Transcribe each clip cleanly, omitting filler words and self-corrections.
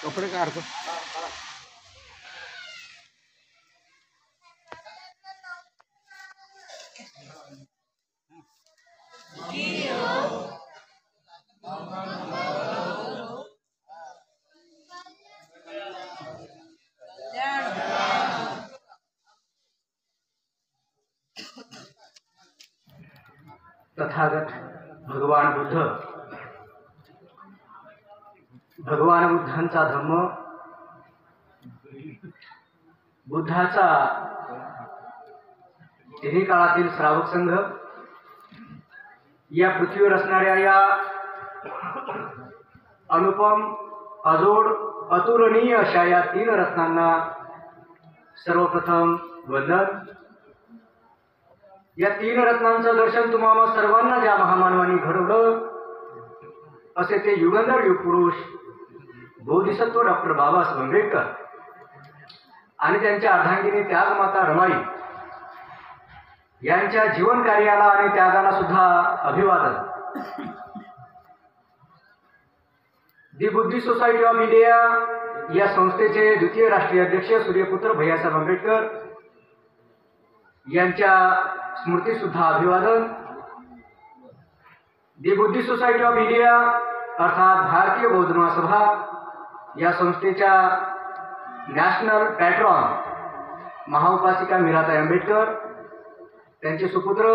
कपडे काढतो. तथागत भगवान बुद्धांचा धम्म, बुद्धाचा तिन्ही काळातील श्रावक संघ, या पृथ्वीवर असणाऱ्या या अनुपम, अजोड, अतुलनीय अशा या तीन रत्नांना सर्वप्रथम वंदन. या तीन रत्नांचं दर्शन तुम्हाला सर्वांना ज्या महामानवांनी घडवलं असे ते युगंधर युगपुरुष बोधिसत्व डॉक्टर बाबासाहेब आंबेडकर आणि त्यांच्या अर्धांगिनी त्यागमाता रमाई यांच्या जीवन कार्याला आणि त्यागाला सुद्धा अभिवादन. दी बुद्धिस्ट सोसायटी ऑफ इंडिया या संस्थेचे द्वितीय राष्ट्रीय अध्यक्ष सूर्यपुत्र भैयासाहेब आंबेडकर यांच्या स्मृती सुद्धा अभिवादन. दी बुद्धिस्ट सोसायटी ऑफ इंडिया अर्थात भारतीय बौद्ध महासभा या संस्थेच्या नॅशनल पॅट्रॉन महाउपासिका मीराताई आंबेडकर, त्यांचे सुपुत्र,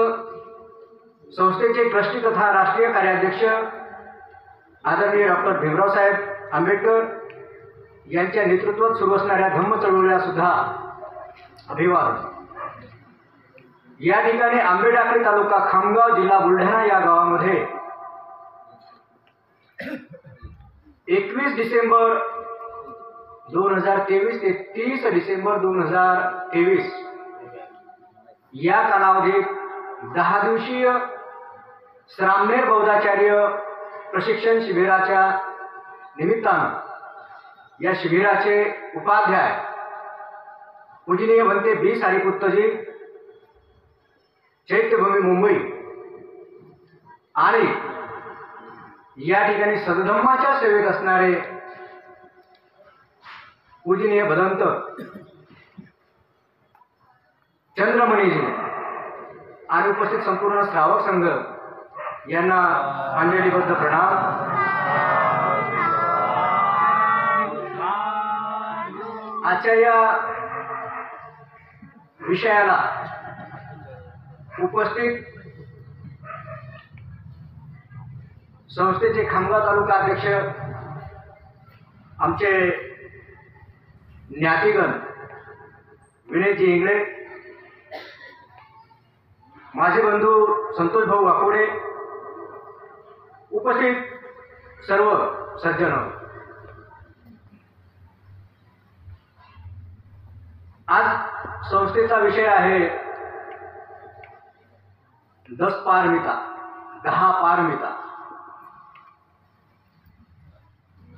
संस्थेचे ट्रस्टी तथा राष्ट्रीय कार्याध्यक्ष आदरणीय डॉक्टर भीमराव साहेब आंबेडकर यांच्या नेतृत्वात सुरू असणाऱ्या धम्म चळवळीला सुद्धा अभिवादन. या ठिकाणी आंबेडाकरी तालुका खामगाव जिल्हा बुलढाणा या गावामध्ये 21 डिसेंबर 2023 ते 30 डिसेंबर 2023 या कालावधीत 10 दिवसीय श्रामणेर बौद्धाचार्य प्रशिक्षण शिबिराच्या निमित्तानं या शिबिराचे उपाध्याय पूजनीय बनते बी सारीपुत्तजी, चैत्यभूमी मुंबई आणि या ठिकाणी सद्धम्माच्या सेवेत असणारे पूजनीय भदंत चंद्रमणीजी आणि उपस्थित संपूर्ण श्रावक संघ यांना अंजलीबद्ध प्रणाम. आजच्या या विषयाला उपस्थित संस्थेचे खामगाव तालुका अध्यक्ष आमचे ज्ञातिगण विनयजी इंगळे, माझे बंधू संतोष भाऊ वाकोडे, उपस्थित सर्व सज्जन, आज संस्थेचा विषय आहे 10 पारमिता.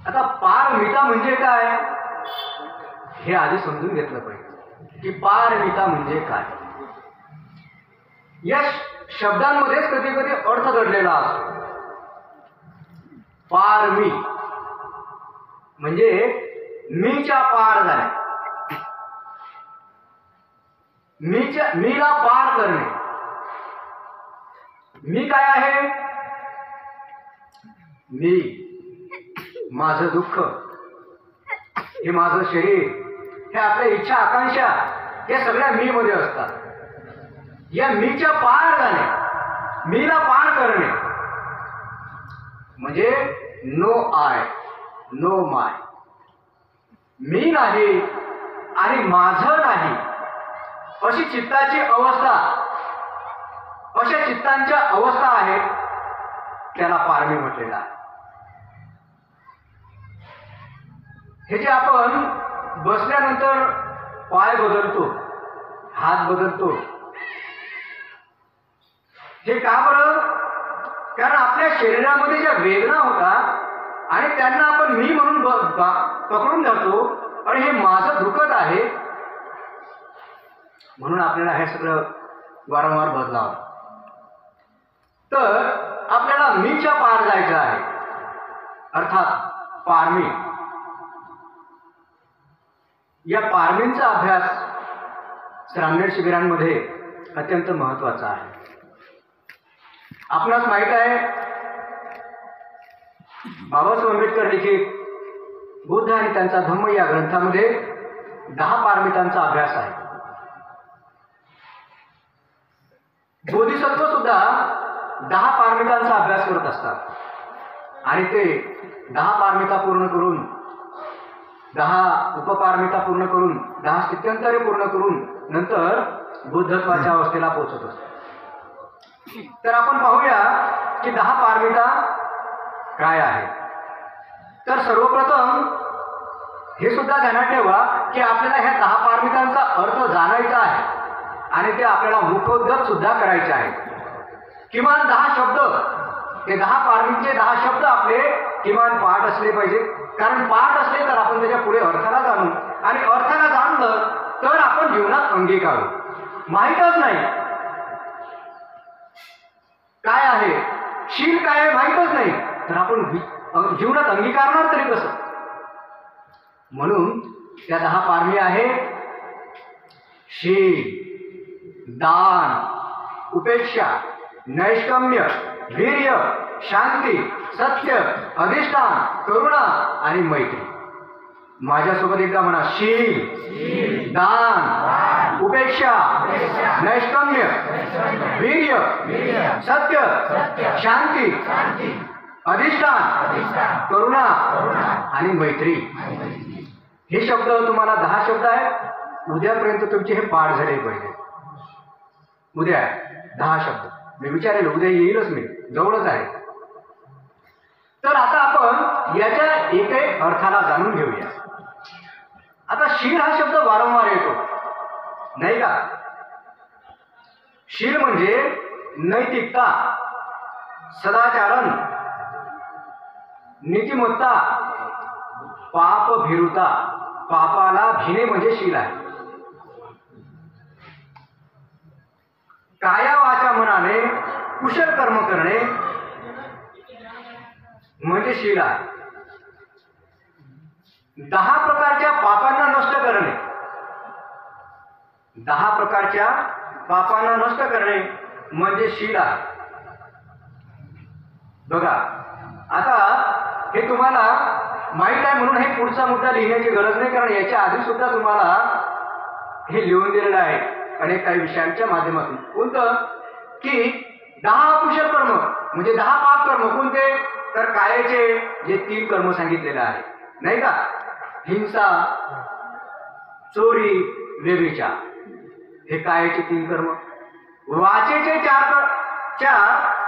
आता पारमिता म्हणजे काय हे आधी समजून घेतलं पाहिजे की पारमिता म्हणजे काय. या शब्दांमध्येच कधी कधी अर्थ दडलेला असतो. पारमी म्हणजे मीच्या पार जाणे, मीला पार करणे. मी काय आहे? मी, माझं दुःख, हे माझं शरीर, हे आपल्या इच्छा आकांक्षा, हे सगळ्या मी मध्ये असतात. या मीच्या पार जाणे, मीला पार करणे म्हणजे नो आय, नो माय. मी नाही आणि माझं नाही अशी चित्ताची अवस्था, अशा चित्तांच्या अवस्था आहेत, त्याला पारमी म्हटलेलं आहे. हे जे आपण बसल्यानंतर पाय बदलतो, हात बदलतो, हे का बरं? कारण आपल्या शरीरामध्ये ज्या वेदना होतात आणि त्यांना आपण मी म्हणून पकडून धरतो आणि हे माझं दुखत आहे म्हणून आपल्याला हे सगळं वारंवार बदलावं. तर आपल्याला मीच्या पार जायचं आहे, अर्थात पारमी. या पारमींचा अभ्यास श्रामणेर शिबिरांमध्ये अत्यंत महत्त्वाचा आहे. आपणास माहीत आहे, बाबासाहेब आंबेडकर लिखित बुद्ध आणि त्यांचा धम्म या ग्रंथामध्ये 10 पारमितांचा अभ्यास आहे. बोधिसत्व सुद्धा 10 पारमितांचा अभ्यास करत असतात आणि ते 10 पारमिता पूर्ण करून, 10 उपपारमिता पूर्ण करून, 10 स्थित्यंतरे पूर्ण करून नंतर बुद्धत्वाच्या अवस्थेला पोहोचत असतात. तर आपण पाहूया की 10 पारमिता काय आहे. तर सर्वप्रथम हे सुद्धा ध्यानात ठेवा की आपल्याला ह्या 10 पारमितांचा अर्थ जाणायचा आहे आणि ते आपल्याला मुखोद्गत सुद्धा करायचे आहे. किमान 10 शब्द, ते 10 पारमीचे 10 शब्द आपले किमान पाठ असले पाहिजे. कारण पाठ असले तर आपण त्याच्या पुढे अर्थाला जाणू, आणि अर्थाला जाणलं तर आपण जीवनात अंगीकारू. माहीतच नाही काय आहे, शील काय आहे माहीतच नाही, तर आपण जीवनात अंगीकारणार तरी कसं. म्हणून त्या 10 पारमी आहे शील, दान, उपेक्षा, नैष्कम्य, वीर्य, शांती, सत्य, अधिष्ठान, करुणा आणि मैत्री. माझ्यासोबत एकदा म्हणा, शील, दान, उपेक्षा, नैष्कम्य, वीर्य, सत्य, शांती, अधिष्ठान, करुणा आणि मैत्री. हे शब्द तुम्हाला 10 शब्द आहेत. उद्यापर्यंत तुमचे हे पाठ झाले पाहिजे. उद्या 10 शब्द मी विचारेल, उद्या येईलच, मी जवळच आहे. तर आता आपण याच्या एक अर्थाला जाणून घेऊया. आता शील हा शब्द वारंवार येतो, नाही का. शील म्हणजे नैतिकता, सदाचरण, नीतिमत्ता, पापभीरुता. पापाला भिणे म्हणजे शील आहे. काया वाचा मनाने कुशल कर्म करणे म्हणजे शील आहे. 10 प्रकारच्या पापांना नष्ट करणे, 10 प्रकारच्या पापांना नष्ट करणे म्हणजे शील आहे. बघा, आता हे तुम्हाला माहीत आहे म्हणून हे पुढचा मुद्दा लिहिण्याची गरज नाही, कारण याच्या आधी सुद्धा तुम्हाला हे लिहून दिलेलं आहे अनेक काही विषयांच्या माध्यमातून. कोणतं की 10 अकुशल कर्म म्हणजे 10 पाप कर्म कोणते, तर कायाचे जे 3 कर्म सांगितलेले आहे, नाही का. हिंसा, चोरी, व्यभिचार, हे कायाचे 3 कर्म. वाचेचे 4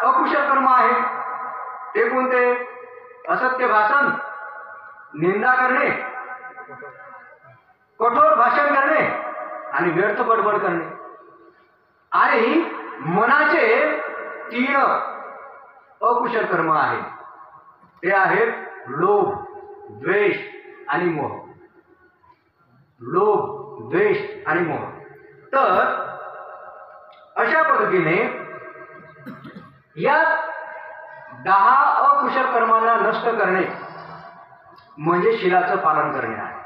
अकुशल कर्म आहेत. ते कोणते, असत्य भाषण, निंदा करणे, कठोर भाषण करणे आणि व्यर्थ बडबड करणे. आणि मनाचे 3 अकुशल कर्म आहेत. ते आहेत लोभ, द्वेष आणि मोह. लोभ, द्वेष आणि मोह. तर अशा पद्धतीने या 10 अकुशल कर्मांना नष्ट करणे म्हणजे शीलाचं पालन करणे आहे.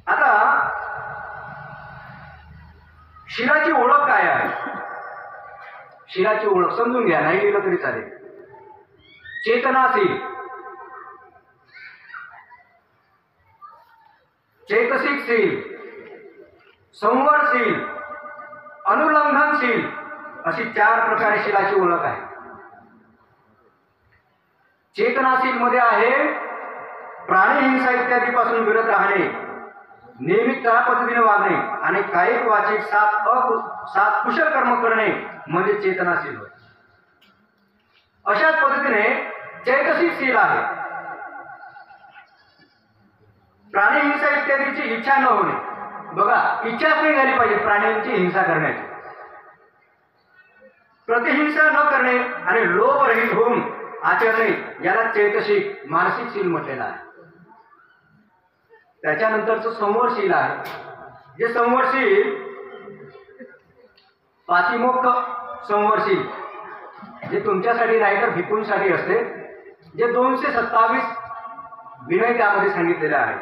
आता शीलाची ओळख काय आहे. शीलाची ओळख समजून घ्या, नाही लिहिलं तरी चालेल. चेतनाशील, चैतसिकशील, संवरशील, अनुल्लंघनशील अशी 4 प्रकारे शीलाची ओळख आहे. चेतनाशील मध्ये आहे प्राणी हिंसा इत्यादीपासून विरत राहणे, नियमित त्या पद्धतीने वागणे आणि कायिक वाचिक 7 कुशल कर्म करणे म्हणजे चेतनाशील होय. अशाच पद्धतीने चैतसिकशील आहे. प्राणी हिंसा इत्यादीची इच्छा न होणे. बघा, इच्छाच नाही झाली पाहिजे प्राण्यांची हिंसा करण्याची. प्रतिहिंसा न करणे आणि लोभरहित होऊन आचरणे याला चैतसिक, मानसिक शील म्हटलेलं आहे. त्याच्यानंतरचं संवरशील आहे. जे संवरशील, पातिमोक्ष संवरशील, जे तुमच्यासाठी नाही तर भिकूंसाठी असते. जे 227 विनय त्यामध्ये सांगितलेले आहे,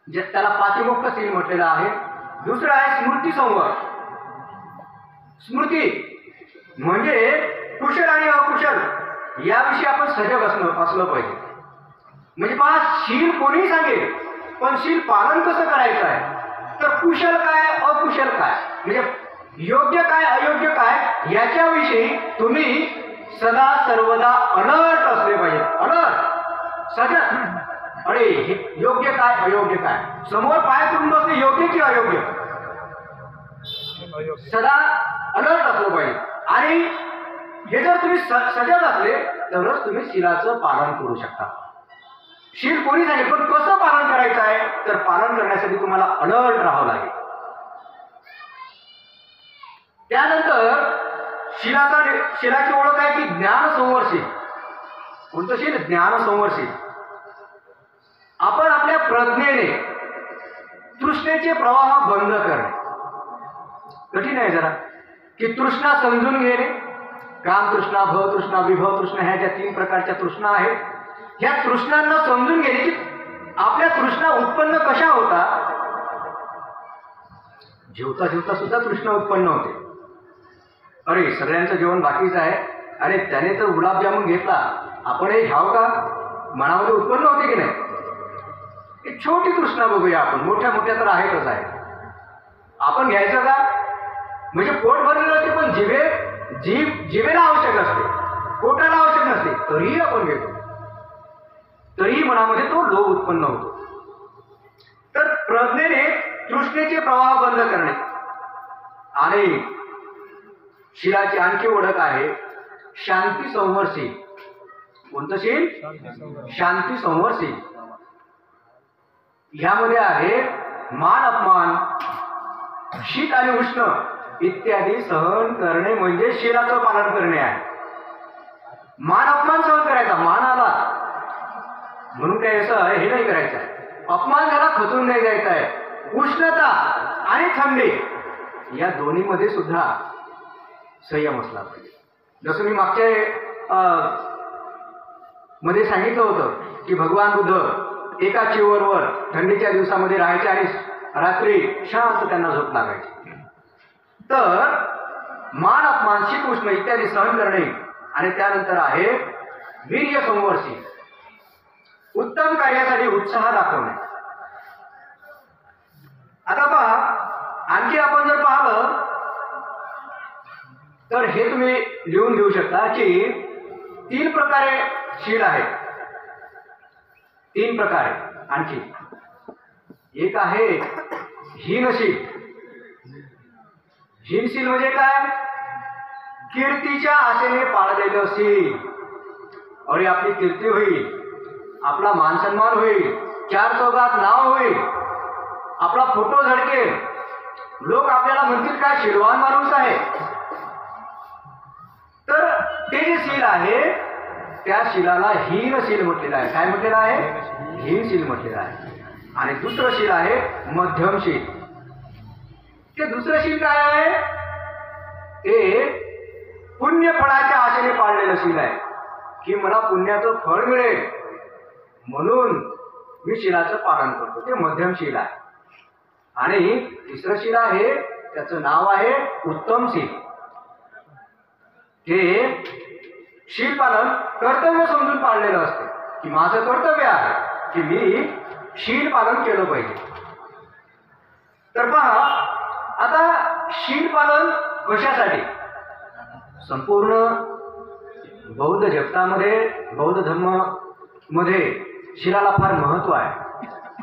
जे त्याला पातिमोक्ष शील म्हटलेलं आहे. दुसरं आहे स्मृती संवर. स्मृती म्हणजे कुशल आणि अकुशल याविषयी आपण सजग असलं पाहिजे. म्हणजे पहा, शील कोणी सांगेल, पण शील पालन कसं करायचं आहे, तर कुशल काय अकुशल काय, म्हणजे योग्य काय अयोग्य काय याच्याविषयी तुम्ही सदा सर्वदा अलर्ट असले पाहिजे. अलर्ट, सजग. अरे हे योग्य काय अयोग्य काय, समोर पाय करून बसणे योग्य की अयोग्य, सदा अलर्ट असलं पाहिजे. आणि हे जर तुम्ही सजग असले तरच तुम्ही शीलाचं पालन करू शकता. शील कोणी सांगेल, पण कसं पालन करायचं आहे, तर पालन करण्यासाठी तुम्हाला अलर्ट राहावं लागेल. त्यानंतर शीलाची ओळख आहे की ज्ञान संवर्शील. कोणतं शील? ज्ञान संवर्शील. आपण आपल्या प्रज्ञेने तृष्णेचे प्रवाह बंद करणे. कठीण आहे जरा, की तृष्णा समजून घेणे. काम तृष्णा, भव तृष्णा, विभव तृष्णा ह्या ज्या 3 प्रकारच्या तृष्णा आहेत, ह्या तृष्णांना समजून घेणे की आपल्या तृष्णा उत्पन्न कशा होतात. जेवता जेवता सुद्धा तृष्णा उत्पन्न होते. अरे सगळ्यांचं जेवण बाकीचं आहे, अरे त्याने तर गुलाबजामुन घेतला, आपण हे घ्यावं का, मनामध्ये उत्पन्न होते की नाही. एक छोटी तृष्णा बघूया आपण, मोठ्या मोठ्या तर आहेतच आहे. आपण घ्यायचं का, म्हणजे पोट भरलेलं असते, पण जिभेला आवश्यक असते, पोटाला आवश्यक नसते, तरीही आपण घेतो, तरीही मनामध्ये तो लोभ उत्पन्न होतो. तर प्रज्ञेने तृष्णेचे प्रवाह बंद करणे. आणि शीलाची आणखी ओळख आहे शांती संवर्शील. कोणतं शील? शांती संवर्शील. ह्यामध्ये आहे मान अपमान, शीत आणि उष्ण इत्यादी सहन करणे, म्हणजे शीलाचं पालन करणे आहे. मान अपमान सहन करायचा, मान आला म्हणून काय असं हे नाही करायचं आहे, अपमान झाला खचून नाही जायचं आहे. उष्णता आणि थंडी या दोन्हीमध्ये सुद्धा संयम असला पाहिजे. जसं मी मागच्या मध्ये सांगितलं होतं की भगवान बुद्ध एका चिवरवर थंडीच्या दिवसामध्ये राहायचे आणि रात्री शांत त्यांना झोप लागायची. तर मान अपमान, शीत उष्ण इत्यादी सहन करणे. आणि त्यानंतर आहे वीर्य संवर्षी, उत्तम कार्यासाठी उत्साह दाखवणे. आता पहा, आणखी आपण जर पाहिलं तर हे तुम्ही लिहून घेऊ शकता की 3 प्रकारे शील आहेत. 3 प्रकारे. आणखी एक आहे हीनशील. हीनशील म्हणजे काय? कीर्तीच्या आशेने पाळलेलं शील. अरे आपली कीर्ती होईल, आपला मान सन्मान होईल, 4 चौघात नाव होईल, आपला फोटो झळकेल, लोक आपल्याला म्हणतील काय शीलवान माणूस आहे. तर ते जे शील आहे त्या शीलाला हीनशील म्हटलेलं आहे. काय म्हटलेलं आहे? हीनशील म्हटलेलं आहे. आणि दुसरं शील आहे मध्यमशील. ते दुसरं शील काय आहे? ते पुण्य फळाच्या आशेने पाळलेलं शील आहे, की मला पुण्याचं फळ मिळेल म्हणून मी शीलाचं पालन करतो. ते मध्यमशील आहे. आणि तिसरं शील आहे, त्याचं नाव आहे उत्तमशील. हे शील पालन कर्तव्य समजून पाळलेलं असते, की माझं कर्तव्य आहे की मी शील पालन केलं पाहिजे. तर पहा, आता शील पालन कशासाठी? संपूर्ण बौद्ध जगतामध्ये, बौद्ध धर्मामध्ये शीलाला फार महत्व आहे.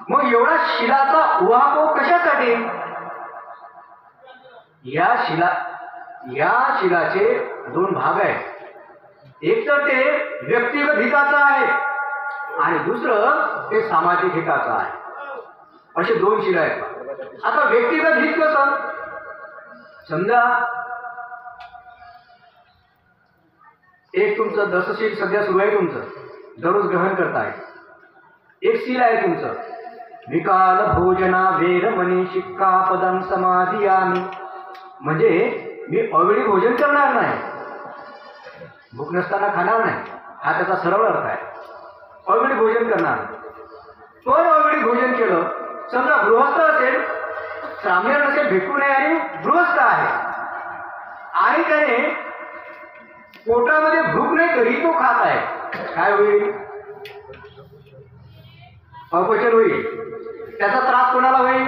मग एवढा शीलाचा उहापोह कशासाठी? या शीलाचे 2 भाग आहेत. एक तर ते व्यक्तिगत हिताचं आहे आणि दुसरं ते सामाजिक हिताचं आहे. असे 2 शील आहेत. आता व्यक्तिगत हित कसं? समजा एक तुमचं दसशील सध्या सुरू आहे, तुमचं दररोज ग्रहण करताय. एक शील आहे तुमचं विकाल भोजना वेरमणी शिक्कापदं समाधियामि, म्हणजे मी अवेळी भोजन करणार नाही, भूक नसताना खाणार नाही, हा त्याचा सरळ अर्थ आहे. अवेळी भोजन करणार. पण अवेळी भोजन केलं, समजा गृहस्थ असेल, ब्राह्मण नसेल, भिक्खू नाही आणि गृहस्थ आहे आणि त्याने पोटामध्ये भूक नाही तरी तो खात आहे, काय होईल? अपचन होईल. त्याचा त्रास कोणाला होईल?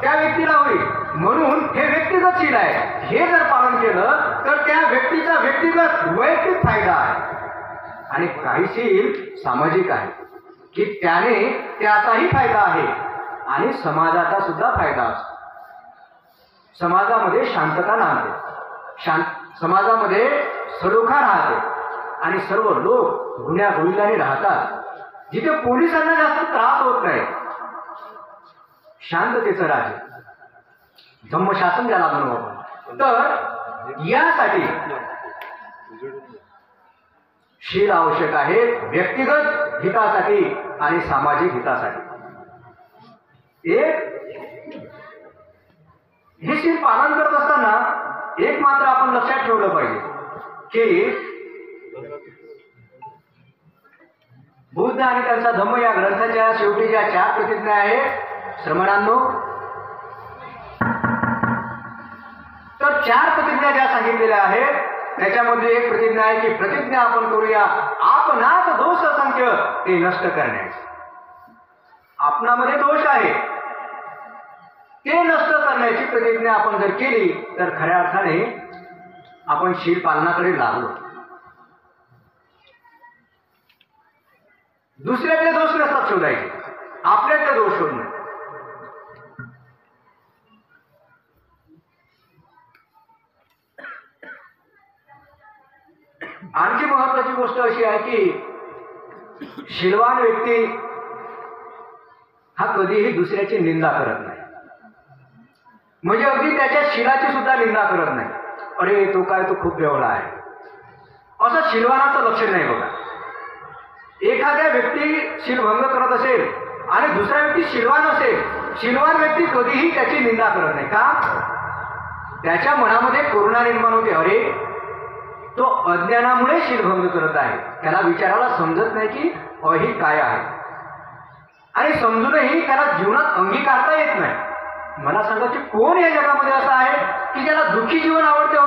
त्या व्यक्तीला होईल. म्हणून हे व्यक्तिगत शील आहे. हे जर पालन केलं तर त्या व्यक्तीचा व्यक्तिगत वैयक्तिक फायदा आहे. आणि काही शील सामाजिक आहे की त्याने त्याचाही फायदा आहे आणि समाजाचा सुद्धा फायदा असतो. समाजामध्ये शांतता नांदते, समाजामध्ये सलोखा राहते आणि सर्व लोक गुण्यागोविंदाने राहतात. जिथे पोलिसांना जास्त त्रास होत नाही, शांततेचं राज्य, धम्मशासन ज्याला म्हणू आपण. तर यासाठी शील आवश्यक आहे, व्यक्तिगत हितासाठी आणि सामाजिक हितासाठी. हे शील पालन करत असताना एक मात्र आपण लक्षात ठेवलं पाहिजे की बुद्ध आणि त्यांचा धम्म या ग्रंथाच्या शेवटी ज्या 4 प्रतिज्ञा आहेत श्रमणांनो, तर 4 प्रतिज्ञा ज्या सांगितलेल्या आहेत त्याच्यामध्ये एक प्रतिज्ञा आहे की प्रतिज्ञा आपण करूया आपणात दोष असंख्य ते नष्ट करण्याची. आपणामध्ये दोष आहे ते नष्ट करण्याची प्रतिज्ञा आपण जर केली तर खऱ्या अर्थाने आपण शील पालनाकडे लागलो. दुसऱ्यातले दोष नसतात शोधायचे, आपल्यातले दोष शोधणे. आणखी महत्वाची गोष्ट अशी आहे की शीलवान व्यक्ती हा कधीही दुसऱ्याची निंदा करत नाही. म्हणजे अगदी त्याच्या शीलाची सुद्धा निंदा करत नाही. अरे तो काय, तो खूप बेवडा आहे, असं शीलवानाचं लक्षण नाही. बघा, एखाद्या व्यक्ती शीलभंग करत असेल आणि दुसरा व्यक्ती शीलवान असेल, शीलवान व्यक्ती कधीही त्याची निंदा करत नाही. का? त्याच्या मनामध्ये करुणा निर्माण होते. अरे तो अज्ञानामुळे शीलभंग करत आहे, त्याला विचाराला समजत नाही की अही काय आहे आणि समजूनही त्याला जीवनात अंगीकारता येत नाही. मला सांगा की कोण या जगामध्ये असं आहे की ज्याला दुःखी जीवन आवडते हो,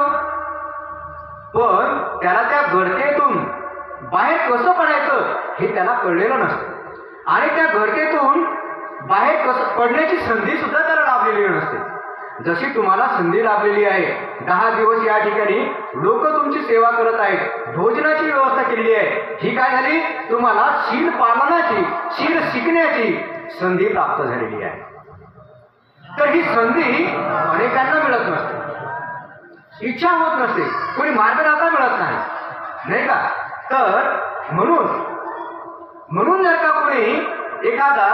पण त्याला त्या गर्तेतून बाहेर कसं पडायचं हे त्याला कळलेलं नसतं आणि त्या गर्तेतून बाहेर कसं पडण्याची संधी सुद्धा त्याला लाभलेली नसते. जशी तुम्हाला संधी लाभलेली आहे, 10 दिवस या ठिकाणी लोक तुमची सेवा करत आहेत, भोजनाची व्यवस्था केलेली आहे, ही काय झाली? तुम्हाला शील पालनाची, शील शिकण्याची संधी प्राप्त झालेली आहे. तर ही संधी अनेकांना मिळत नसते, इच्छा होत नसते, कोणी मार्गदाता मिळत नाही, नाही का? तर म्हणून जर का कोणी एखादा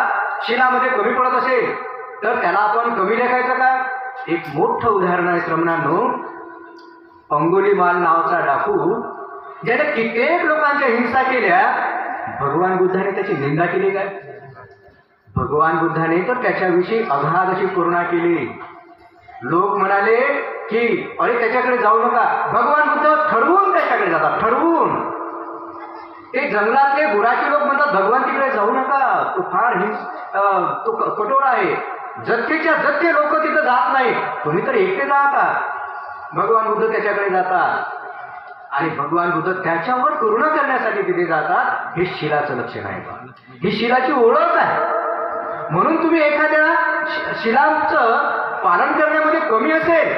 शीलामध्ये कमी पडत असेल तर त्याला आपण कमी लेखायचं का? एक मोठं उदाहरण आहे श्रमणांनो, अंगुलीमाल नावाचा डाकू ज्याने कित्येक लोकांच्या हिंसा केल्या, भगवान बुद्धाने त्याची निंदा केली काय? भगवान बुद्धाने तर त्याच्याविषयी अगाध अशी करुणा केली. लोक म्हणाले की अरे त्याच्याकडे जाऊ नका. भगवान बुद्ध ठरवून त्याच्याकडे जातात, ठरवून. ते जंगलातले गुराखी लोक म्हणतात भगवान तिकडे जाऊ नका, तो फार तो कठोर आहे, जथ्थेच्या जथ्थे लोक तिथं जात नाही, तुम्ही तर एकटे जाता. भगवान बुद्ध त्याच्याकडे जातात आणि भगवान बुद्ध त्याच्यावर करुणा करण्यासाठी तिथे जातात. हे शीलाचं लक्षण आहे, ही शीलाची ओळख आहे. म्हणून तुम्ही एखाद्या शीलाचं पालन करण्यामध्ये कमी असेल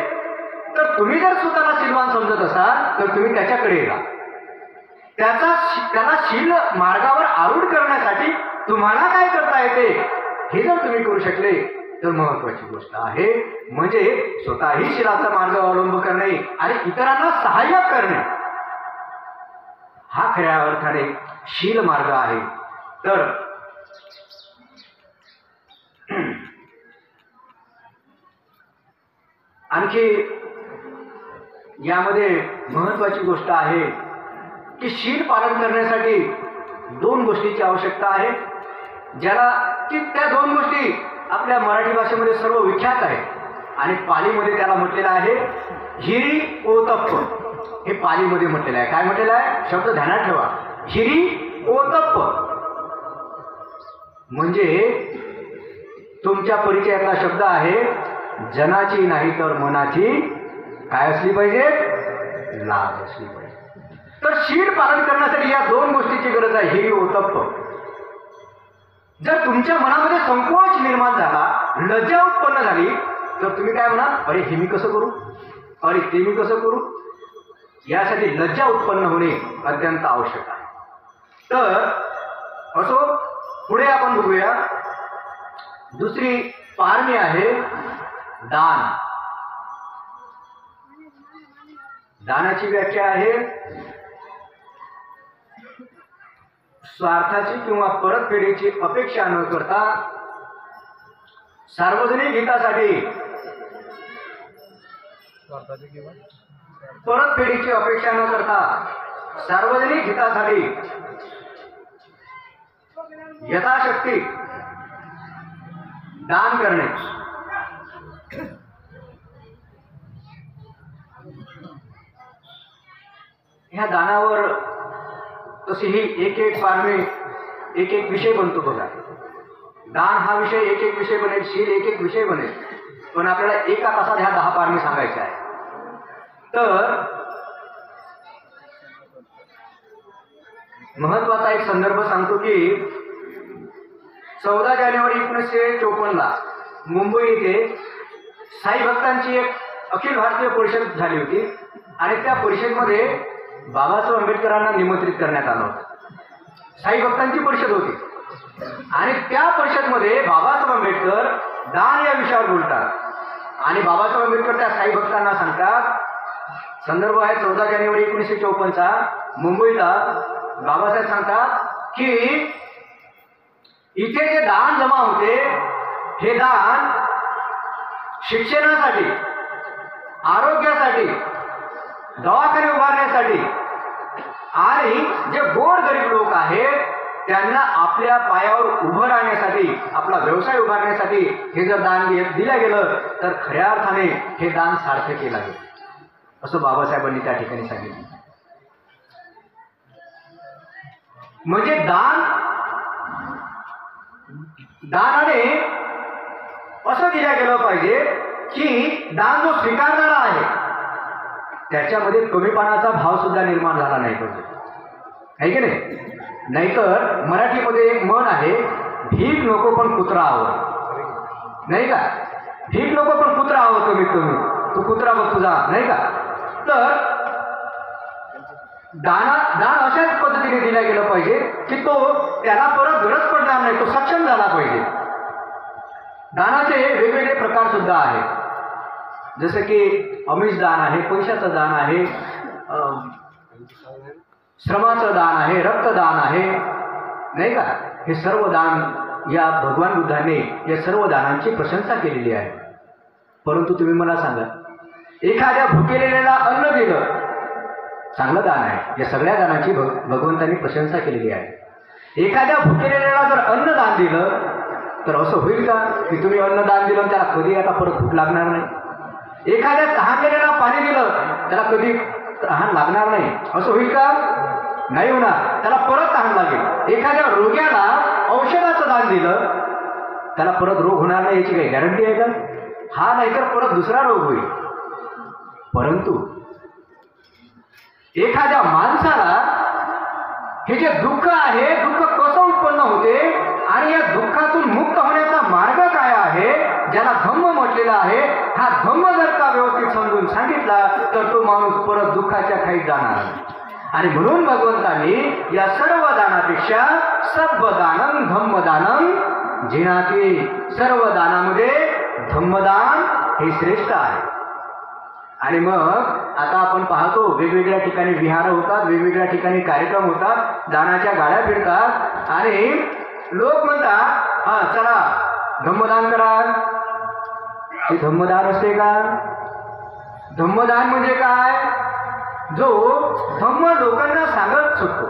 तर तुम्ही जर स्वतःला शीलवान समजत असाल तर तुम्ही त्याच्याकडे येता. त्याला शील मार्गावर आरूढ करण्यासाठी तुम्हाला काय करता येते हे जर तुम्ही करू शकले तर महत्वाची गोष्ट आहे. म्हणजे स्वतःही शीलाचा मार्ग अवलंब करणे आणि इतरांना सहाय्य करणे हा खऱ्या अर्थाने शील मार्ग आहे. तर आणखी यामध्ये महत्वाची गोष्ट आहे की शील पालन करण्यासाठी 2 गोष्टीची आवश्यकता आहे, ज्याला की त्या 2 गोष्टी आपल्या मराठी भाषेमध्ये सर्व विख्यात आहे आणि पालीमध्ये त्याला म्हटलेलं आहे हिरी ओतप्प. हे पालीमध्ये म्हटलेलं आहे. काय म्हटलेलं आहे? शब्द ध्यानात ठेवा. हिरी ओतप्प म्हणजे तुमच्या परिचयातला शब्द आहे, जनाची नाही तर मनाची काय असली पाहिजे? लाज असली पाहिजे. तर शील पालन करण्यासाठी या दोन गोष्टीची गरज आहे, हिरी ओतप्प. जर तुमच्या मनामध्ये संकोच निर्माण झाला, लज्जा उत्पन्न झाली, तर तुम्ही काय म्हणाल? अरे हे मी कसं करू, अरे ते मी कसं करू. यासाठी लज्जा उत्पन्न होणे अत्यंत आवश्यक आहे. तर असो, पुढे आपण बघूया. दुसरी पारमी आहे दान. दानाची व्याख्या आहे स्वार्थाची किंवा परतफेडीची अपेक्षा न करता सार्वजनिक हितासाठी, परतफेडीची अपेक्षा न करता सार्वजनिक हितासाठी यथाशक्ती दान करणे. ह्या दानावर तशीही एक एक पारमी एक एक विषय बनतो बघा. दान हा विषय एक एक विषय बनेल, शील एक एक विषय बनेल, पण आपल्याला एका तासात ह्या 10 पारमी सांगायच्या आहे. तर महत्वाचा एक संदर्भ सांगतो की 14 जानेवारी 1954 मुंबई येथे साई भक्तांची एक अखिल भारतीय परिषद झाली होती आणि त्या परिषदेमध्ये बाबासाहेब आंबेडकरांना निमंत्रित करण्यात आलं होतं. साई भक्तांची परिषद होती आणि त्या परिषदेमध्ये बाबासाहेब आंबेडकर दान या विषयावर बोलतात आणि बाबासाहेब आंबेडकर त्या साई भक्तांना सांगतात. संदर्भ आहे 14 जानेवारी 1954 मुंबईला. बाबासाहेब सांगतात की इथे जे दान जमा होते हे दान शिक्षणासाठी, आरोग्यासाठी, दवाखाने उभारण्यासाठी आणि जे गोरगरीब लोक आहेत त्यांना आपल्या पायावर उभं राहण्यासाठी, आपला व्यवसाय उभारण्यासाठी हे जर दान दिलं गेलं तर खऱ्या अर्थाने हे दान सार्थ केलं गेलं, असं बाबासाहेबांनी त्या ठिकाणी सांगितलं. म्हणजे दानाने असं दिलं गेलं पाहिजे की दान जो स्वीकारणारा आहे त्याच्यामध्ये कमीपणाचा भाव सुद्धा निर्माण झाला नाही पाहिजे, आहे की नाही? नाहीतर मराठीमध्ये एक म्हण आहे, भीक नको पण कुत्रा हवं, नाही का? भीक नको पण कुत्रा हवं, कमीत कमी तू कुत्रा बघ तुझा, नाही का? तर दान अशाच पद्धतीने दिला गेलं पाहिजे की तो त्याला परत गरज पडणार नाही, तो सक्षम झाला पाहिजे. दानाचे वेगवेगळे प्रकार सुद्धा आहेत, जसं की आमिष दान आहे, पैशाचं दान आहे, श्रमाचं दान आहे, रक्तदान आहे, नाही का? हे सर्व दान या भगवान बुद्धाने या सर्व दानांची प्रशंसा केलेली आहे. परंतु तुम्ही मला सांगा, एखाद्या भुकेलेल्याला अन्न दिलं, चांगलं दान आहे, या सगळ्या दानाची भगवंतांनी प्रशंसा केलेली आहे. एखाद्या भुकेलेल्याला जर अन्नदान दिलं तर असं होईल का की तुम्ही अन्नदान दिलं त्याला कधी आता परत भूक लागणार नाही? एखाद्या तहानलेल्याला पाणी दिलं त्याला कधी तहान लागणार नाही, असं होईल का? नाही होणार, त्याला परत तहान लागेल. एखाद्या रोग्याला औषधाचं दान दिलं त्याला परत रोग होणार नाही याची काही गॅरंटी आहे का? हा नाहीतर परत दुसरा रोग होईल. परंतु एखाद्या माणसाला हे जे दुःख आहे, दुःख कसं उत्पन्न होते आणि या दुःखातून मुक्त होण्याचा मार्ग काय आहे, ज्याला धम्म म्हटलेला आहे, हा धम्म जर का व्यवस्थित समजून सांगितला तर तो माणूस परत दुःखाच्या खाईत जाणार. आणि म्हणून भगवंतांनी या सर्व दानापेक्षा सब्बदानम धम्मदानम जिनाती, सर्व दानामध्ये धम्मदान हे श्रेष्ठ आहे. आणि मग आता आपण पाहतो वेगवेगळ्या ठिकाणी विहार होतात, वेगवेगळ्या ठिकाणी कार्यक्रम होतात, दानाच्या गाड्या फिरतात आणि लोक म्हणतात हा चला धम्मदान करा. हे धम्मदान असते का? धम्मदान म्हणजे काय? जो धम्म लोकांना सांगत सुटतो.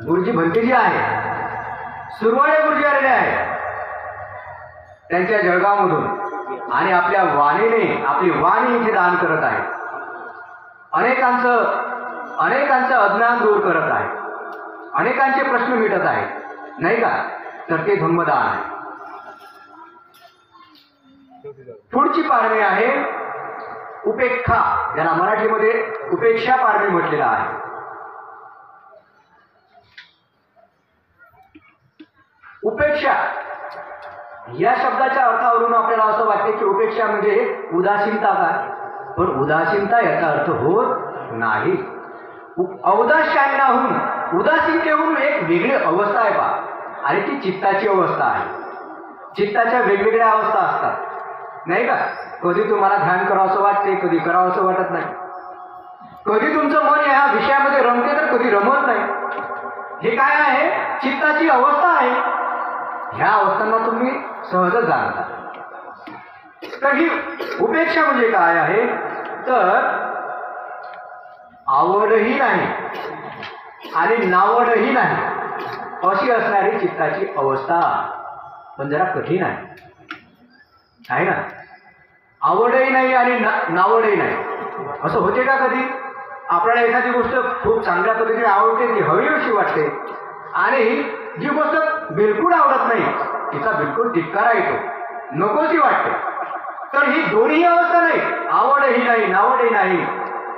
गुरुजी भंतेजी आहे, सुरवाडे गुरुजी आलेले आहे त्यांच्या जळगावमधून आणि आपल्या वाणीने आपली वाणी इथे दान करत आहे. अनेकांचं अज्ञान दूर करत आहे, अनेकांचे प्रश्न मिटत आहेत, नाही का? तर ते धम्मदान आहे. पुढची पारमी आहे उपेक्षा, ज्याला मराठीमध्ये उपेक्षा पारमी म्हटलेलं आहे. उपेक्षा या शब्दाच्या अर्थावरून आपल्याला असं वाटते की उपेक्षा म्हणजे उदासीनता काय, पण उदासीनता याचा अर्थ होत नाही. औदास्याहून उदासीनतेहून एक वेगळी अवस्था आहे पहा, आणि ती चित्ताची अवस्था आहे. चित्ताच्या वेगवेगळ्या अवस्था असतात, नाही का? कधी तुम्हाला ध्यान करावं असं वाटते, कधी करावं असं वाटत नाही. कधी तुमचं मन या विषयामध्ये रमते तर कधी रमत नाही. हे काय आहे? चित्ताची अवस्था आहे. ह्या अवस्थांना तुम्ही सहजच जाणता. तर ही उपेक्षा म्हणजे काय आहे? तर आवडही नाही आणि नावडही नाही अशी असणारी चित्ताची अवस्था. पण जरा कठीण आहे ना? आवडही नाही आणि नावडही नाही असं होते का कधी? आपल्याला एखादी गोष्ट खूप चांगल्या पद्धतीने आवडते, ती हवी अशी वाटते, आणि जी गोष्ट बिलकुल आवडत नाही तिचा बिलकुल धिक्कारा येतो, नकोशी वाटते. तर ही दोन्ही अवस्था नाही, आवडही नाही नावडही नाही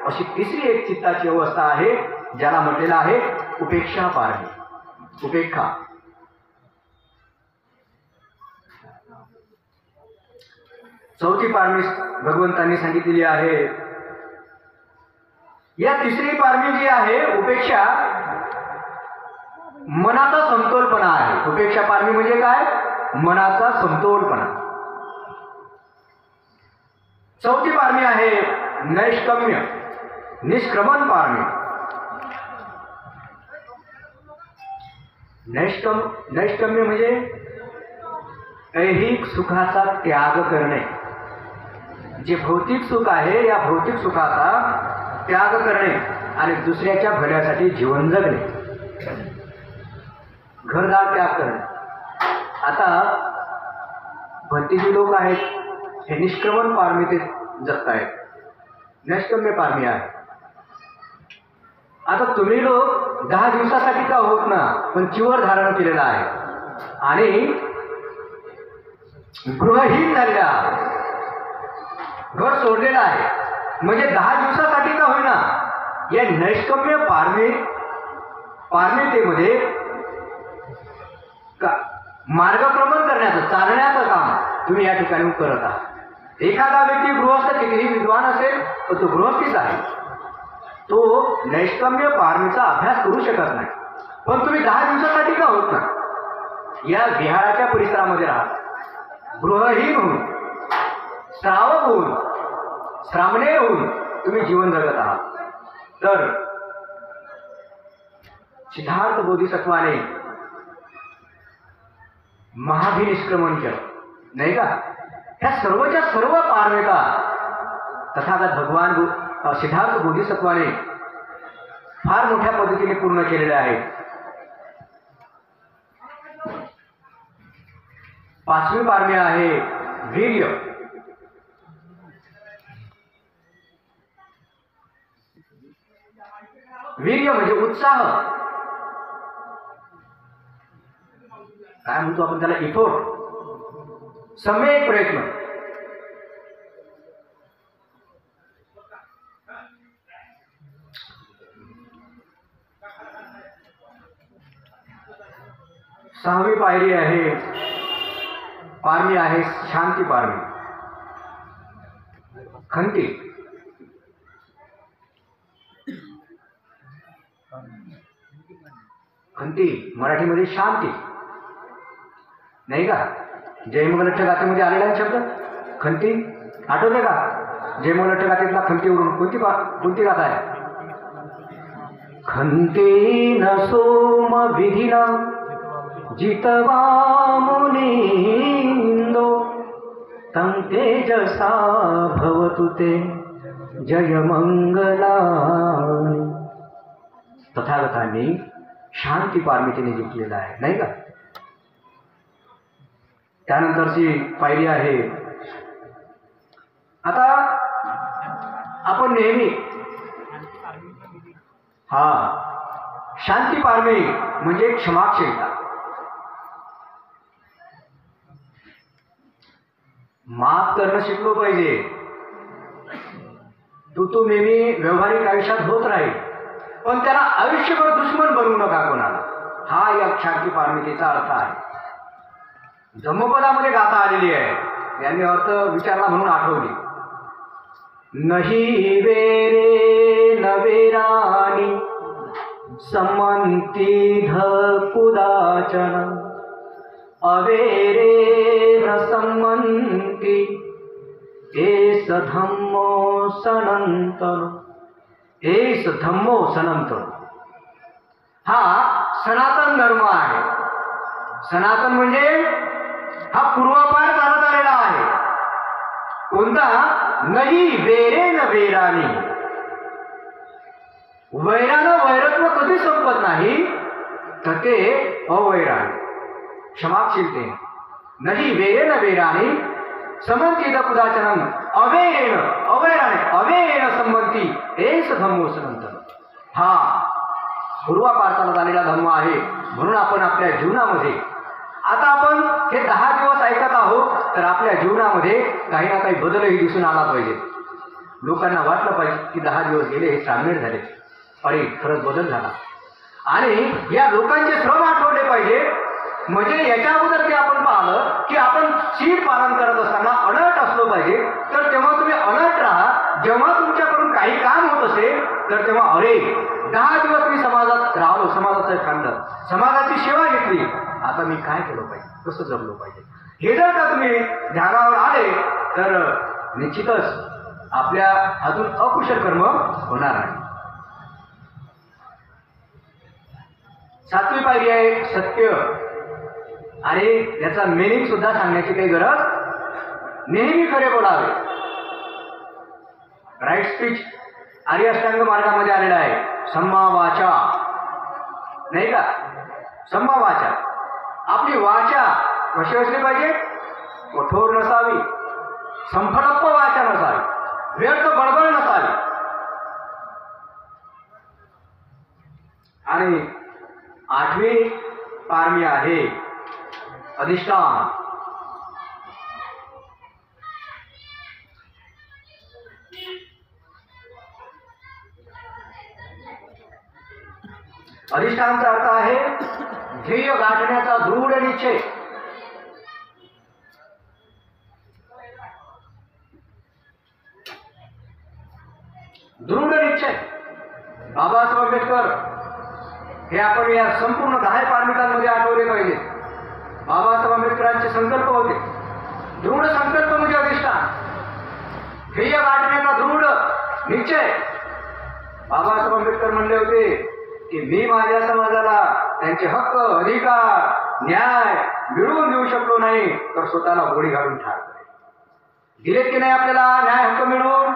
अशी तिसरी एक चित्ताची अवस्था आहे, ज्याला म्हटलेलं आहे उपेक्षा पारमी. उपेक्षा चौथी पारमी भगवंतांनी सांगितलेली आहे. या तिसरी पारमी जी आहे उपेक्षा, मनाचा समतोलपणा आहे. उपेक्षा पारमी म्हणजे काय? मनाचा समतोलपणा. चौथी पारमी आहे नैष्कम्य, निष्क्रमण पारमी. नैष्कम्य म्हणजे ऐहिक सुखाचा त्याग करणे. जे भौतिक सुख आहे या भौतिक सुखाचा त्याग करणे आणि दुसऱ्याच्या भल्यासाठी जीवन जगणे, घरदार त्याग करणे. आता भक्तीचे लोक आहेत हे निष्क्रमण पारमी ते जगत आहेत, नैष्कम्य पारमी आहे. आता तुम्ही लोक 10 दिवसासाठी का होत ना, पण चिवर धारण केलेला आहे आणि गृहहीन झालेला, घर सोडलेलं आहे, म्हणजे 10 दिवसासाठी का होईना या नैष्कम्य पारमितेमध्ये मार्गक्रमण करण्याचं, चालण्याचं काम तुम्ही या ठिकाणी करत आहात. एखादा व्यक्ती गृहस्थ कितीही विद्वान असेल तर तो गृहस्थीच आहे, तो नैष्कम्य पारमीचा अभ्यास करू शकत नाही. पण तुम्ही 10 दिवसासाठी का होत ना या विहाराच्या परिसरामध्ये राहा, गृहहीन होऊन, श्रावक होऊन, श्रामणेय होऊन तुम्ही जीवन जगत आहात. तर सिद्धार्थ बोधिसत्वाने महाभिनिष्क्रमण केलं, नाही का? ह्या सर्वच्या सर्व पारमिता तथागत भगवान सिद्धार्थ बोधिसत्वाने फार मोठ्या पद्धतीने पूर्ण केलेल्या आहेत. 5वी पारमी आहे वीर्य. वीर्य म्हणजे उत्साह, काय म्हणतो आपण त्याला, इफोर्ट, सम्यक प्रयत्न. सहावी पायरी आहे पारमी आहे शांती पारमी. खंती, खंती मराठीमध्ये शांती, नाही का? जयमंगलच्या गाथेमध्ये आलेला आहे शब्द खंती, आठवते का? जयमंगलच्या गाथेतला खंतीवरून कोणती गाथा आहे? खंती न सोम विधिना जितवा मुनींदो तं तेजसा भवतु ते जय मंगला. तथागतांनी शांती पारमितीने जिंकलेला आहे, नाही का? त्यानंतरची पायरी आहे, आता आपण नेहमी हा शांती पारमी म्हणजे क्षमाशीलता. माफ करणं शिकलो पाहिजे. तू नेहमी व्यवहारिक आयुष्यात होत राहील, पण त्याला आयुष्यभर दुश्मन बनवू नका कोणाला. हा या शांती पारमितेचा अर्थ आहे. धम्मपदामध्ये गाथा आलेली आहे. यांनी अर्थ विचारला म्हणून आठवली. नही वेरे नवेरानी समंती कुदाचन अवेरे न संमंती एस धम्मो सनंतन. एस धम्मो सनंतन हा सनातन धर्म आहे. सनातन म्हणजे हा पूर्वापार चालत आलेला आहे. कोणता? नही वेरे न वेरानी. वैरानं वैरत्व कधी संपत नाही, तर ते अवैराने क्षमाशीलते. नही वेरे न वेरानी समंती कुदाचनम अवेरेण अवैराने अवेरेण संमती एस धम्मो सनंतन. हा पूर्वापार चालत आलेला धर्म आहे. म्हणून आपण आपल्या जीवनामध्ये आता आपण हे 10 दिवस ऐकत आहोत, तर आपल्या जीवनामध्ये काही ना काही बदलही दिसून आला पाहिजे. लोकांना वाटलं पाहिजे की 10 दिवस गेले, हे सामील झाले, अरे खरंच बदल झाला. आणि या लोकांचे श्रम आठवले पाहिजे. म्हणजे याच्या अगोदर ते आपण पाहिलं की आपण शीर पालन करत असताना अलर्ट असलो पाहिजे. तर तेव्हा तुम्ही अलर्ट राहा. जेव्हा तुमच्याकडून काही काम होत असेल, तर तेव्हा अरे 10 दिवस मी समाजात राहिलो, समाजाचं खाल्लं, समाजाची सेवा घेतली, आता मी काय केलं पाहिजे, कसं जगलो पाहिजे, हे जर का तुम्ही ध्यानावर आले, तर निश्चितच आपल्या हातून अकुशल कर्म होणार नाही. 7वी पायरी आहे सत्य. आणि याचा मिनिंग सुद्धा सांगण्याची काही गरज. नेहमी खरे बोलावे. राईट स्पीच आर्य अष्टांग मार्गामध्ये आलेला आहे. सम्मा वाचा, नाही का? सम्मा वाचा. आपली वाचा कशी असली पाहिजे? कठोर नसावी, संफलप्प वाचा नसावी, व्यर्थ बडबड नसावी. आणि 8वी पारमी आहे अधिष्ठान. अधिष्ठानचा अर्थ आहे ध्येय गाठण्याचा दृढ निश्चय. दृढ निश्चय. बाबासाहेब आंबेडकर हे आपण या संपूर्ण 10 पारमितांमध्ये आठवले पाहिजे. बाबासाहेब आंबेडकरांचे संकल्प होते. दृढ संकल्प म्हणजे अधिष्ठान, ध्येय गाठण्याचा दृढ निश्चय. बाबासाहेब आंबेडकर म्हणले होते की मी माझ्या समाजाला त्यांचे हक्क, अधिकार, न्याय मिळवून देऊ शकलो नाही, तर स्वतःला गोळी घालून ठार दिलेत की नाही आपल्याला न्याय हक्क मिळवून.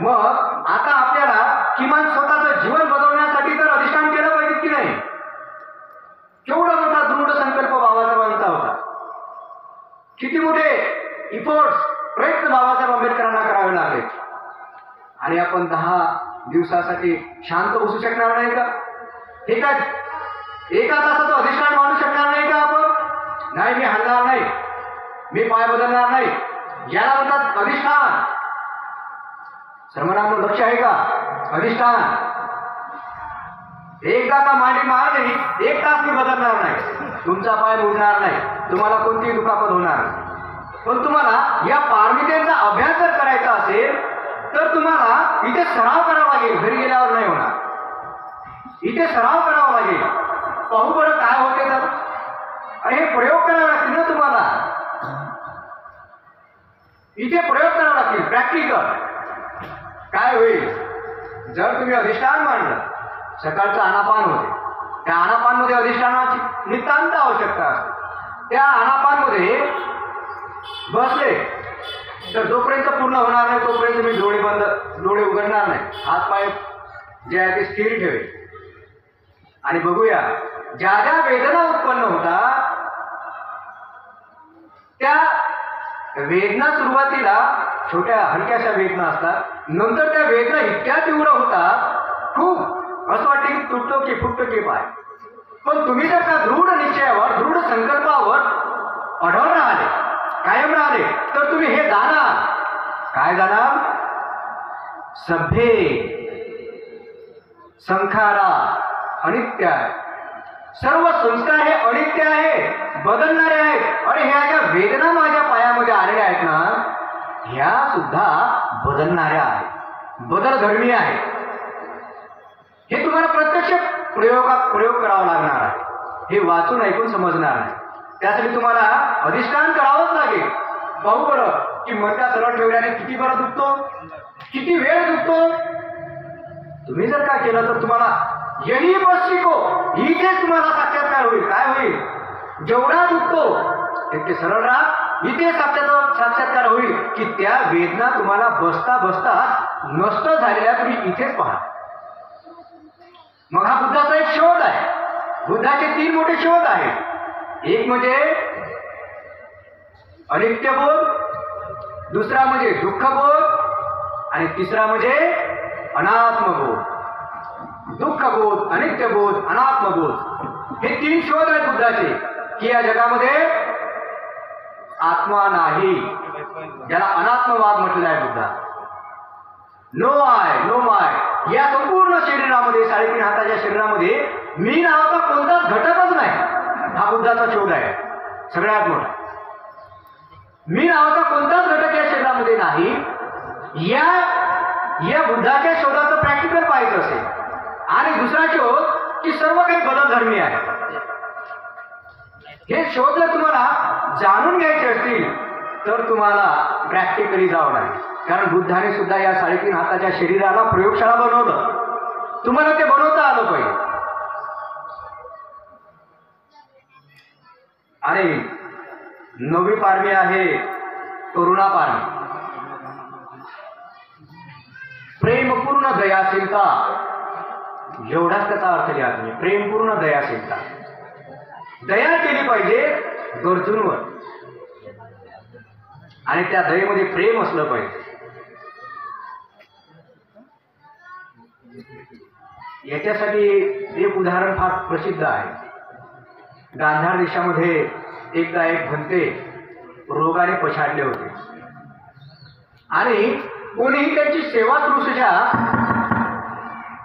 मग आता आपल्याला किमान स्वतःचं जीवन बदलण्यासाठी तर अधिष्ठान केलं पाहिजे की नाही? केवढा मोठा दृढ संकल्प बाबासाहेबांचा होता. किती मोठे इफोर्ट्स, प्रयत्न बाबासाहेब आंबेडकरांना करावे लागले. आणि आपण 10 दिवसासाठी शांत बसू शकणार नाही का? ठीक आहे, 1 तासाचं अधिष्ठान मानू शकणार नाही का आपण? नाही, मी हलणार नाही, मी पाय बदलणार नाही, याला म्हणतात अधिष्ठान. सर्वांना लक्ष आहे का? अधिष्ठान. एकदा का मांडी मारली, 1 तास मी बदलणार नाही, तुमचा पाय मोडणार नाही, तुम्हाला कोणतीही दुखापत होणार नाही. पण तुम्हाला या पारमितेचा अभ्यास जर करायचा असेल, तर तुम्हाला इथे सराव करावा लागेल. घरी गेल्यावर नाही होणार, इथे सराव करावा लागेल. पाहू बरं काय होते तर. आणि हे प्रयोग करावे लागतील ना तुम्हाला. इथे प्रयोग करावे लागतील, प्रॅक्टिकल. काय होईल जर तुम्ही अधिष्ठान मांडलं? सकाळचं आनापान होते, त्या आनापानमध्ये अधिष्ठानाची नितांत आवश्यकता असते. त्या आनापानमध्ये बसले तर जोपर्यंत पूर्ण होणार नाही तोपर्यंत मी डोळे उघडणार नाही, हात पाय जे आहे ते स्थिर ठेवे. आणि बघूया ज्या ज्या वेदना उत्पन्न होतात, त्या वेदना सुरुवातीला छोट्या हलक्याशा वेदना असतात, नंतर त्या वेदना इतक्या तीव्र होतात, खूप तुटतो की फुटतो की पाय. पण तुम्ही जर का दृढ निश्चयावर दृढ संकल्पावर अढळ राहिले, कायम राहिले, तर तुम्ही हे जाणार. काय जाणार? सभ्ये संखारा अनित्य आहे. सर्व संस्कार हे अनित्य आहे, बदलणारे आहेत. आणि ह्या ज्या वेदना माझ्या पायामध्ये आलेल्या आहेत ना, ह्या सुद्धा बदलणाऱ्या आहेत, बदलधर्मी आहेत. हे तुम्हाला प्रत्यक्ष प्रयोग करावा लागणार आहे. हे वाचून ऐकून समजणार नाही. त्यासाठी तुम्हाला अधिष्ठान करावंच लागेल. पाहू बरं की मधल्या सरळ ठेवल्याने किती बरं दुखतो, किती वेळ दुखतो. तुम्ही जर काय केलं तर तुम्हाला यही बस शिको, इथेच तुम्हाला साक्षात्कार होईल. काय होईल? जेवढा दुखतो तितके सरळ राहा, इथे साक्षात्कार होईल की त्या वेदना तुम्हाला बसता बसता नष्ट झालेल्या तुम्ही इथेच पहा. मग हा बुद्धाचा एक शोध आहे. बुद्धाचे 3 मोठे शोध आहेत. एक म्हणजे अनित्यबोध, दुसरा म्हणजे दुःखबोध आणि तिसरा म्हणजे अनात्मबोध. दुःखबोध, अनित्यबोध, अनात्मबोध हे 3 शोध आहेत बुद्धाचे की या जगामध्ये आत्मा नाही, ज्याला अनात्मवाद म्हटलेला आहे बुद्धा. नो आय, नो माय. या संपूर्ण शरीरामध्ये 3.5 हाताच्या शरीरामध्ये मी नावाचा कोणताच घटकच नाही. हा बुद्धाचा शोध आहे सगळ्यात मोठा. मी नावाचा कोणताच घटक या शरीरामध्ये नाही. या बुद्धाच्या शोधाचं प्रॅक्टिकल पाहायचं असेल. आणि दुसरा शोध की सर्व काही बदलधर्मी आहे. हे शोध जर तुम्हाला जाणून घ्यायचे असतील तर तुम्हाला प्रॅक्टिकली जावं लागेल. कारण बुद्धाने सुद्धा या 3.5 हाताच्या शरीराला प्रयोगशाळा बनवलं. तुम्हाला ते बनवता आलं पाहिजे. आणि 9वी पारमी आहे करुणा पारमी. प्रेमपूर्ण दयाशीलता, एवढाच त्याचा अर्थ लिहा तुम्ही. प्रेमपूर्ण दयाशीलता. दया केली पाहिजे गरजूंवर आणि त्या दयेमध्ये प्रेम असलं पाहिजे. याच्यासाठी एक उदाहरण फार प्रसिद्ध आहे. गांधार देशामध्ये एकदा एक भंते रोगाने पछाडले होते आणि कोणीही त्यांची सेवा शुश्रूषा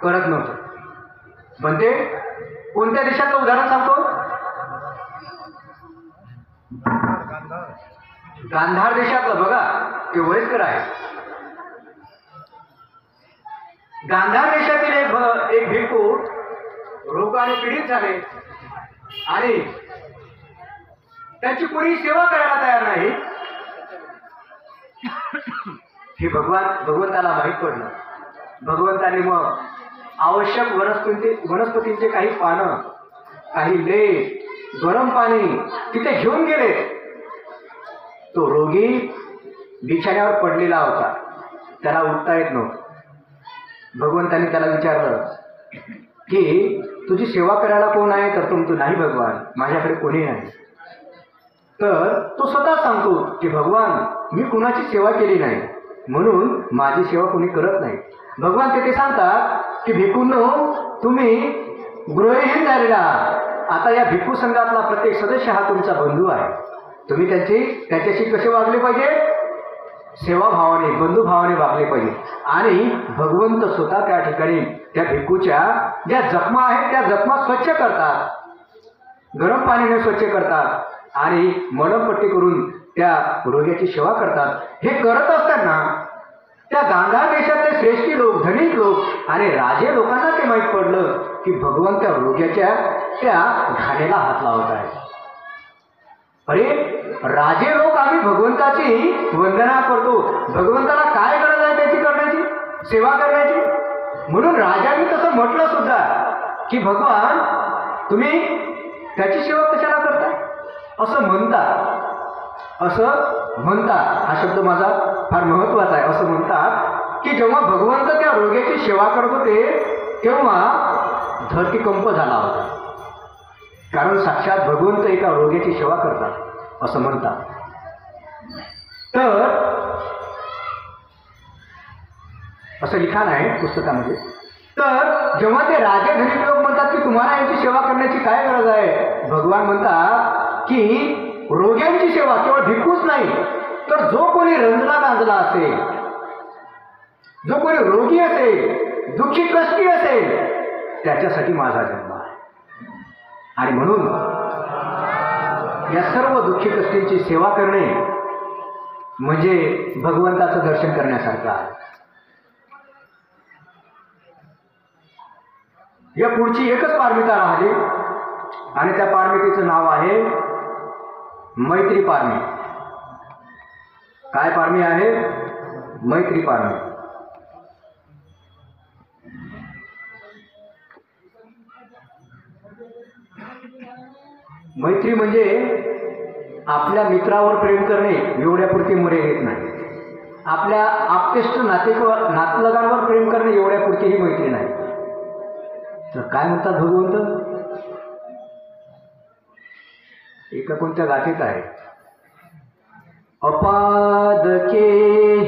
करत नव्हतं. भंते कोणत्या देशाचं उदाहरण सांगतो? गांधार देशातलं. बघा ते वयस्कर आहे. गांधार देशातील एक भिक्खू रोगाने पीडित झाले आणि त्यांची कोणी सेवा करायला तयार नाही. हे भगवंताला माहीत पडलं. भगवंताने मग आवश्यक वनस्पतींचे काही पानं, काही लेप, गरम पाणी तिथे घेऊन गेले. तो रोगी बिछाण्यावर पडलेला होता, त्याला उठता येत नव्हतं. भगवंताने त्याला विचारलं की तुझी सेवा करायला कोण आहे? तर तो म्हणतो, नाही भगवान, माझ्याकडे कोणी नाही. तर तो स्वतः सांगतो की भगवान, मी कुणाची सेवा केली नाही म्हणून माझी सेवा कोणी करत नाही. भगवान तेथे सांगतात की भिक्खूंनो, तुम्ही गृहहीन झालेला आहात. आता या भिक्खू संघातला प्रत्येक सदस्य हा तुमचा बंधू आहे. तुम्ही त्याच्याशी कसे वागले पाहिजे? सेवाभावाने, बंधुभावाने वागले पाहिजे. आणि भगवंत स्वतः त्या ठिकाणी त्या भिक्खूच्या ज्या जखमा आहेत त्या जखमा स्वच्छ करतात, गरम पाण्याने स्वच्छ करतात आणि मलमपट्टी करून त्या रोग्याची सेवा करतात. हे करत असताना त्या गांधार देशातले श्रेष्ठी लोक, धनिक लोक आणि राजे लोकांना ते माहीत पडलं की भगवंत त्या रोग्याच्या त्या घाणेला हात लावत आहे. अरे राजे लोक, आम्ही भगवंताची वंदना करतो, भगवंताला काय गरज आहे त्याची करण्याची, सेवा करण्याची? म्हणून राजांनी तसं म्हटलं सुद्धा की भगवान, तुम्ही त्याची सेवा कशाला करताय? असं म्हणतात. हा शब्द माझा फार महत्वाचा आहे. असं म्हणतात की जेव्हा भगवंत त्या रोग्याची सेवा करत होते तेव्हा धरतीकंप झाला होता. कारण साक्षात भगवंत एका रोग्याची सेवा करतात असं म्हणतात. तर असं लिखाण आहे पुस्तकामध्ये तर जेव्हा ते राजे धनिक लोक म्हणतात की तुम्हाला यांची सेवा करण्याची काय गरज आहे, भगवान म्हणतात की रोग्यांची सेवा केवळ भिक्खूच नाही, तर जो कोणी रंजला गांजला असेल, जो कोणी रोगी असेल, दुःखी कष्टी असेल, त्याच्यासाठी माझा जन्म आहे. आणि म्हणून या सर्व दुःखी कष्टींची सेवा करणे म्हणजे भगवंताचं दर्शन करण्यासारखं आहे. या पुढची एकच पारमिता राहिली आणि त्या पारमितेचं नाव आहे मैत्री पारमी. काय पारमी आहे? मैत्री पारमी. मैत्री म्हणजे आपल्या मित्रावर प्रेम करणे एवढ्यापुरती मर्यादित नाही. आपल्या आप्तेष्ट नातलगांवर प्रेम करणे एवढ्यापुरती ही मैत्री नाही. तर काय म्हणतात भगवंत? एका कोणत्या गाथेत आहे, अपादके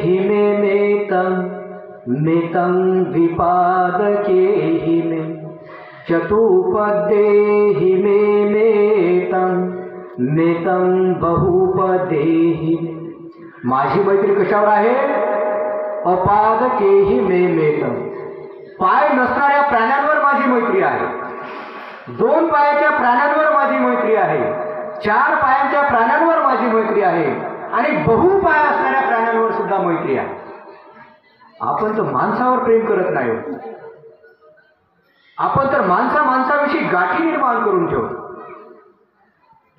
हिमे मेतं मेतं विपादके हिमे चतुपदे हिमे मेतं मेतं बहुपदे हिमे. माझी मैत्री कशावर आहे? अपादके हिमे मेतं. पाय नसणाऱ्या प्राण्यांवर माझी मैत्री आहे. 2 पायाच्या प्राण्यांवर माझी मैत्री आहे. 4 पायांच्या प्राण्यांवर माझी मैत्री आहे. आणि बहुपाय असणाऱ्या प्राण्यांवर सुद्धा मैत्री आहे. आपण तर माणसावर प्रेम करत नाही. आपण तर माणसाविषयी गाठी निर्माण करून ठेवतो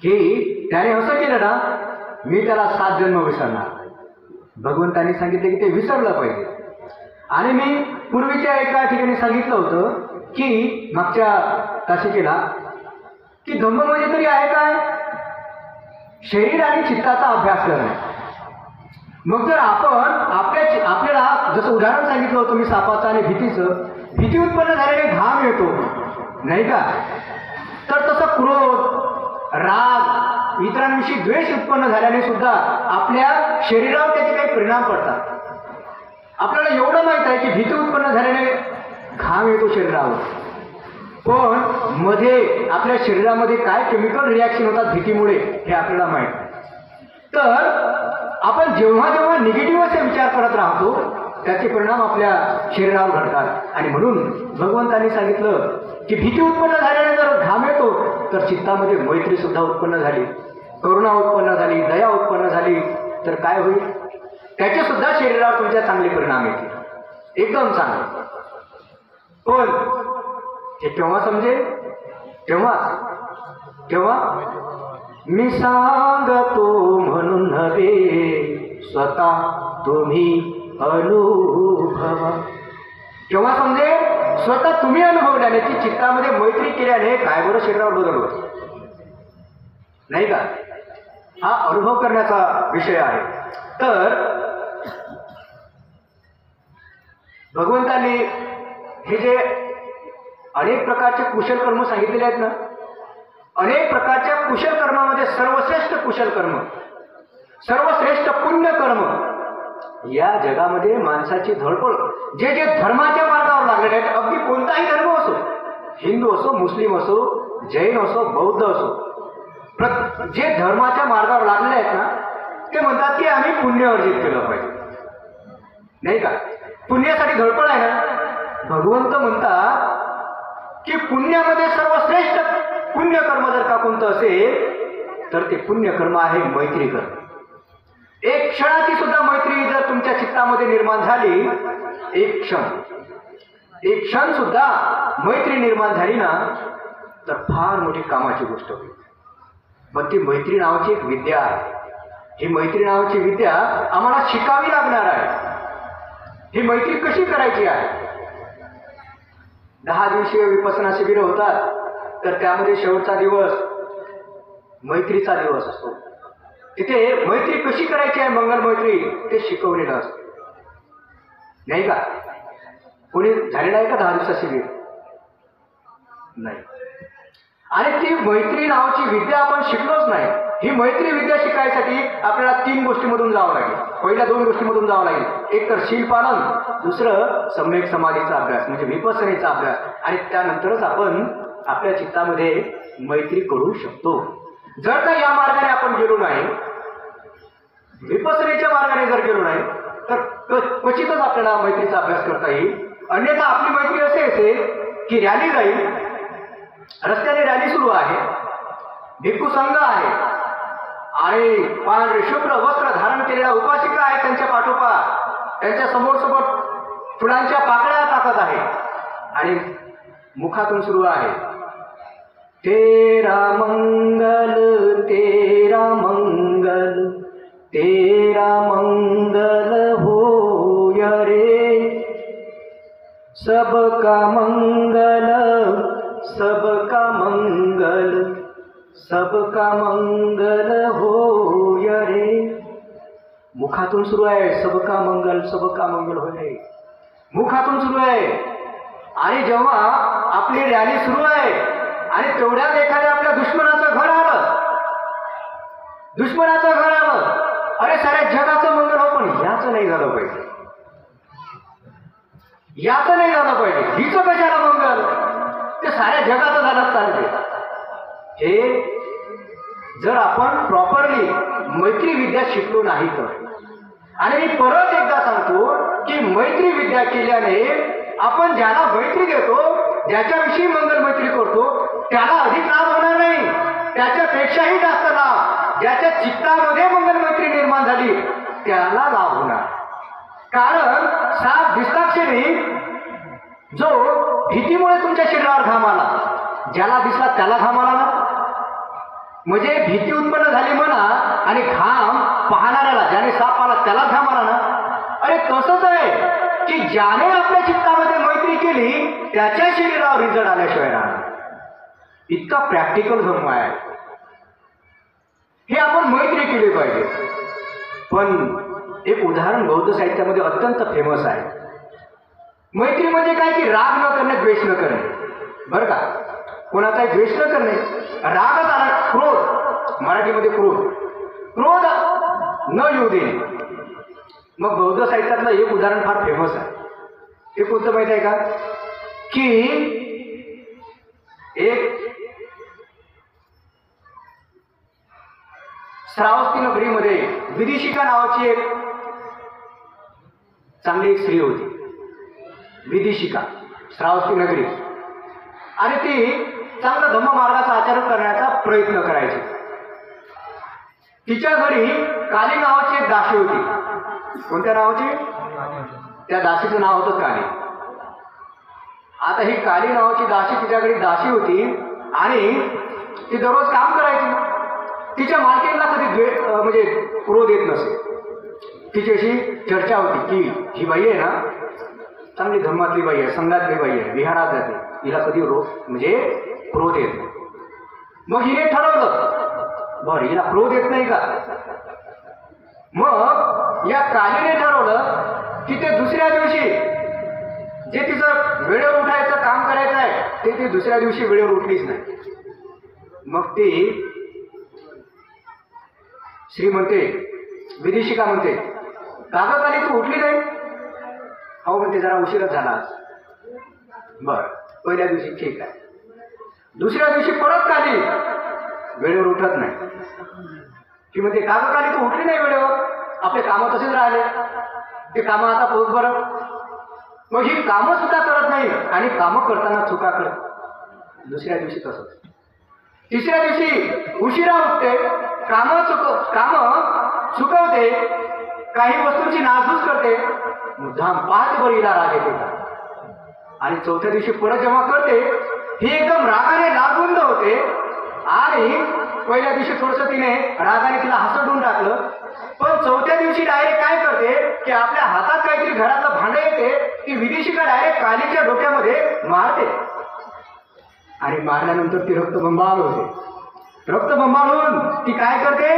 की त्याने असं केलं ना, मी त्याला 7 जन्म विसरणार. भगवंतांनी सांगितले की ते विसरलं पाहिजे. आणि मी पूर्वीच्या एका ठिकाणी सांगितलं होतं की मागच्या तासिकेला की धम्म म्हणजे तरी आहे काय? शरीर आणि चित्ताचा अभ्यास करणे. मग जर आपण आपल्याला जसं उदाहरण सांगितलं होतं मी सापाचं आणि भीतीचं, भीती उत्पन्न झाल्याने घाम येतो नाही का, तर तसं क्रोध, राग, इतरांविषयी द्वेष उत्पन्न झाल्याने सुद्धा आपल्या शरीरावर त्याचे काही परिणाम पडतात. आपल्याला एवढं माहित आहे की भीती उत्पन्न झाल्याने घाम येतो शरीरावर, पण मध्ये आपल्या शरीरामध्ये काय केमिकल रिॲक्शन होतात भीतीमुळे हे आपल्याला माहित आहे. तर आपण जेव्हा जेव्हा निगेटिव्ह असे विचार करत राहतो त्याचे परिणाम आपल्या शरीरावर घडतात. आणि म्हणून भगवंतांनी सांगितलं की भीती उत्पन्न झाल्याने जर घाम येतो तर चित्तामध्ये मैत्री सुद्धा उत्पन्न झाली, करुणा उत्पन्न झाली, दया उत्पन्न झाली, तर काय होईल? त्याचे सुद्धा शरीरावर तुमच्या चांगले परिणाम येतील, एकदम चांगले. पण हे केव्हा समजेल? तेव्हा मी सांगतो म्हणून नव्हे, स्वतः तुम्ही अनुभवा. केव्हा समजेल? स्वतः तुम्ही अनुभवल्याने की चित्तामध्ये मैत्री केल्याने काय बरं शरीरावर बदल होतो नाही का? हा अनुभव करण्याचा विषय आहे. तर भगवंतांनी हे जे अनेक प्रकारचे कुशल कर्म सांगितलेले आहेत ना, अनेक प्रकारच्या कुशल कर्मामध्ये सर्वश्रेष्ठ कुशल कर्म, सर्वश्रेष्ठ पुण्य कर्म या जगामध्ये माणसाची धडपड, जे जे धर्माच्या मार्गावर लागलेले आहेत, अगदी कोणताही धर्म असो, हिंदू असो, मुस्लिम असो, जैन असो, बौद्ध असो, जे धर्माच्या मार्गावर लागलेले आहेत ना, ते म्हणतात की आम्ही पुण्य अर्जित केलं पाहिजे नाही का? पुण्यासाठी धडपड आहे ना. भगवंत म्हणतात की पुण्यामध्ये सर्वश्रेष्ठ पुण्यकर्म जर का कोणतं असेल तर ते पुण्यकर्म आहे मैत्री कर्म. एक क्षणाची सुद्धा मैत्री जर तुमच्या चित्तामध्ये निर्माण झाली, एक क्षण सुद्धा मैत्री निर्माण झाली ना, तर फार मोठी कामाची गोष्ट होईल. पण ती मैत्री नावाची एक विद्या आहे. ही मैत्री नावाची विद्या आम्हाला शिकावी लागणार आहे. ही मैत्री कशी करायची आहे? 10 दिवसीय विपස්සना शिबिर होतात, तर त्यामध्ये शेवटचा दिवस मैत्रीचा दिवस असतो. तिथे मैत्री कशी करायची आहे, मंगल मैत्री, ते शिकवलेलं असतं नाही का? कोणी झालेलं आहे का 10 दिवसा शिबिर? नाही. आणि ती मैत्री नावाची विद्या आपण शिकलोच नाही. ही मैत्री विद्या शिकायसाठी आपल्याला 3 गोष्टीमधून जावं लागेल. पहिल्या 2 गोष्टीमधून जावं लागेल. एक तर शील पालन, दुसरं सम्यक समाधीचा अभ्यास म्हणजे विपස්සनेचा अभ्यास. आणि त्यानंतरच आपण आपल्या चित्तामध्ये मैत्री करू शकतो. जर का या मार्गाने आपण गेलो नाही, विपස්සनेच्या मार्गाने जर गेलो नाही, तर क्वचितच आपल्याला मैत्रीचा अभ्यास करता येईल. अन्यथा आपली मैत्री असे असेल की रॅली जाईल, रस्त्याने रॅली सुरू आहे, भिक्खू संघ आहे आणि पांढरे शुभ्र वस्त्र धारण केलेल्या उपासिका आहेत, त्यांच्या पाठोपाठ त्यांच्या समोर फुलांच्या पाकळ्या टाकत आहे आणि मुखातून सुरू आहे, तेरा मंगल तेरा मंगल तेरा मंगल होय रे, सबका मंगल सबका मंगल सबका मंगल होय रे. मुखातून सुरू आहे सबका मंगल होय रे, मुखातून सुरू आहे. आणि जेव्हा आपली रॅली सुरू आहे आणि तेवढ्यात एखाद्या आपल्या दुश्मनाचं घर आलं, अरे साऱ्या जगाचं मंगल हो, पण याचं नाही झालं पाहिजे, याचं नाही झालं पाहिजे, हिचं कशाला मंगल, ते साऱ्या जगाचं झालं चालते. हे जर आपण प्रॉपरली मैत्री विद्या शिकलो नाही तर. आणि मी परत एकदा सांगतो की मैत्री विद्या केल्याने आपण ज्याला मैत्री देतो, ज्याच्याविषयी मंगल मैत्री करतो, त्याला अधिक लाभ होणार नाही, त्याच्यापेक्षाही जास्त लाभ ज्याच्या चित्तामध्ये मंगल मैत्री निर्माण झाली त्याला लाभ होणार. कारण साप दिसताक्षणी जो भीतीमुळे तुमच्या शरीरावर घाम आला, ज्याला दिसला त्याला घाम आला ना, म्हणजे भीती उत्पन्न झाली म्हणा आणि घाम पाहणाऱ्याला, ज्याने साप आला त्याला घाम आला ना. अरे तसंच आहे की ज्याने आपल्या चित्तामध्ये मैत्री केली त्याच्या शरीरावर रिझल्ट आल्याशिवाय राहणार. इतका प्रॅक्टिकल धर्म आहे. हे आपण मैत्री केली पाहिजे. पण एक उदाहरण बौद्ध साहित्यामध्ये अत्यंत फेमस आहे. मैत्री म्हणजे काय की राग न करणे, द्वेष न करणे, बरं का, कोणाचाही द्वेष न करणे. रागच आला, क्रोध, मराठीमध्ये क्रोध न येऊ देणे. मग बौद्ध साहित्यातलं एक उदाहरण फार फेमस आहे. ते कोणतं माहिती आहे का, की एक श्रावस्ती नगरीमध्ये विदिशिका नावाची एक चांगली स्त्री होती. विदिशिका, श्रावस्ती नगरी. आणि ती चांगला धम्ममार्गाचा आचरण करण्याचा प्रयत्न करायची. तिच्या घरी काली नावाची एक दासी होती. कोणत्या नावाची? त्या दासीचं नाव होतं काली. आता ही काली नावाची दासी तिच्या घरी दासी होती आणि ती दररोज काम करायची. तिच्या मालकीला कधी म्हणजे क्रोध येत नसे. तिची अशी चर्चा होती की ही बाई आहे ना, चांगली धर्मातली बाई आहे, संघातली बाई आहे, विहारात जाते, हिला कधी म्हणजे क्रोध येत नाही. मग हिने ठरवलं, बरं हिला क्रोध येत नाही का. मग या कालीने ठरवलं की ते दुसऱ्या दिवशी जे तिचं वेळेवर उठायचं काम करायचं आहे ते दुसऱ्या दिवशी वेळेवर उठलीच नाही. मग ती श्री म्हणते, विदिशिका म्हणते, कागद आली तू उठली नाही. अहो म्हणते जरा उशीरच झाला. बर, पहिल्या दिवशी ठीक आहे. दुसऱ्या दिवशी परत काली वेळेवर उठत नाही. ती म्हणते कागद आली तू उठली नाही वेळेवर, आपले कामं तसेच राहिले, ते कामं आता पोहोच बरं. मग ही कामं सुद्धा करत नाही आणि कामं करताना चुका करत. दुसऱ्या दिवशी तसंच. तिसऱ्या दिवशी उशिरा उठते, कामं चुकवते, काही वस्तूंची नासधूस करते, मुद्दाम पाहते बरं हिला राग येते का. आणि चौथ्या दिवशी परत जेव्हा करते ही एकदम रागाने लागुंद होते. आणि पहिल्या दिवशी थोडंसं तिने रागाने तिला हसडून टाकलं, पण चौथ्या दिवशी डायरेक्ट काय करते की आपल्या हातात काहीतरी घरातलं भांडं येते, ती विदिशिका डायरेक्ट कालीच्या डोक्यामध्ये मारते. आणि मारल्यानंतर ती रक्तबंबाळ होते. रक्तबंबाळ होऊन ती काय करते,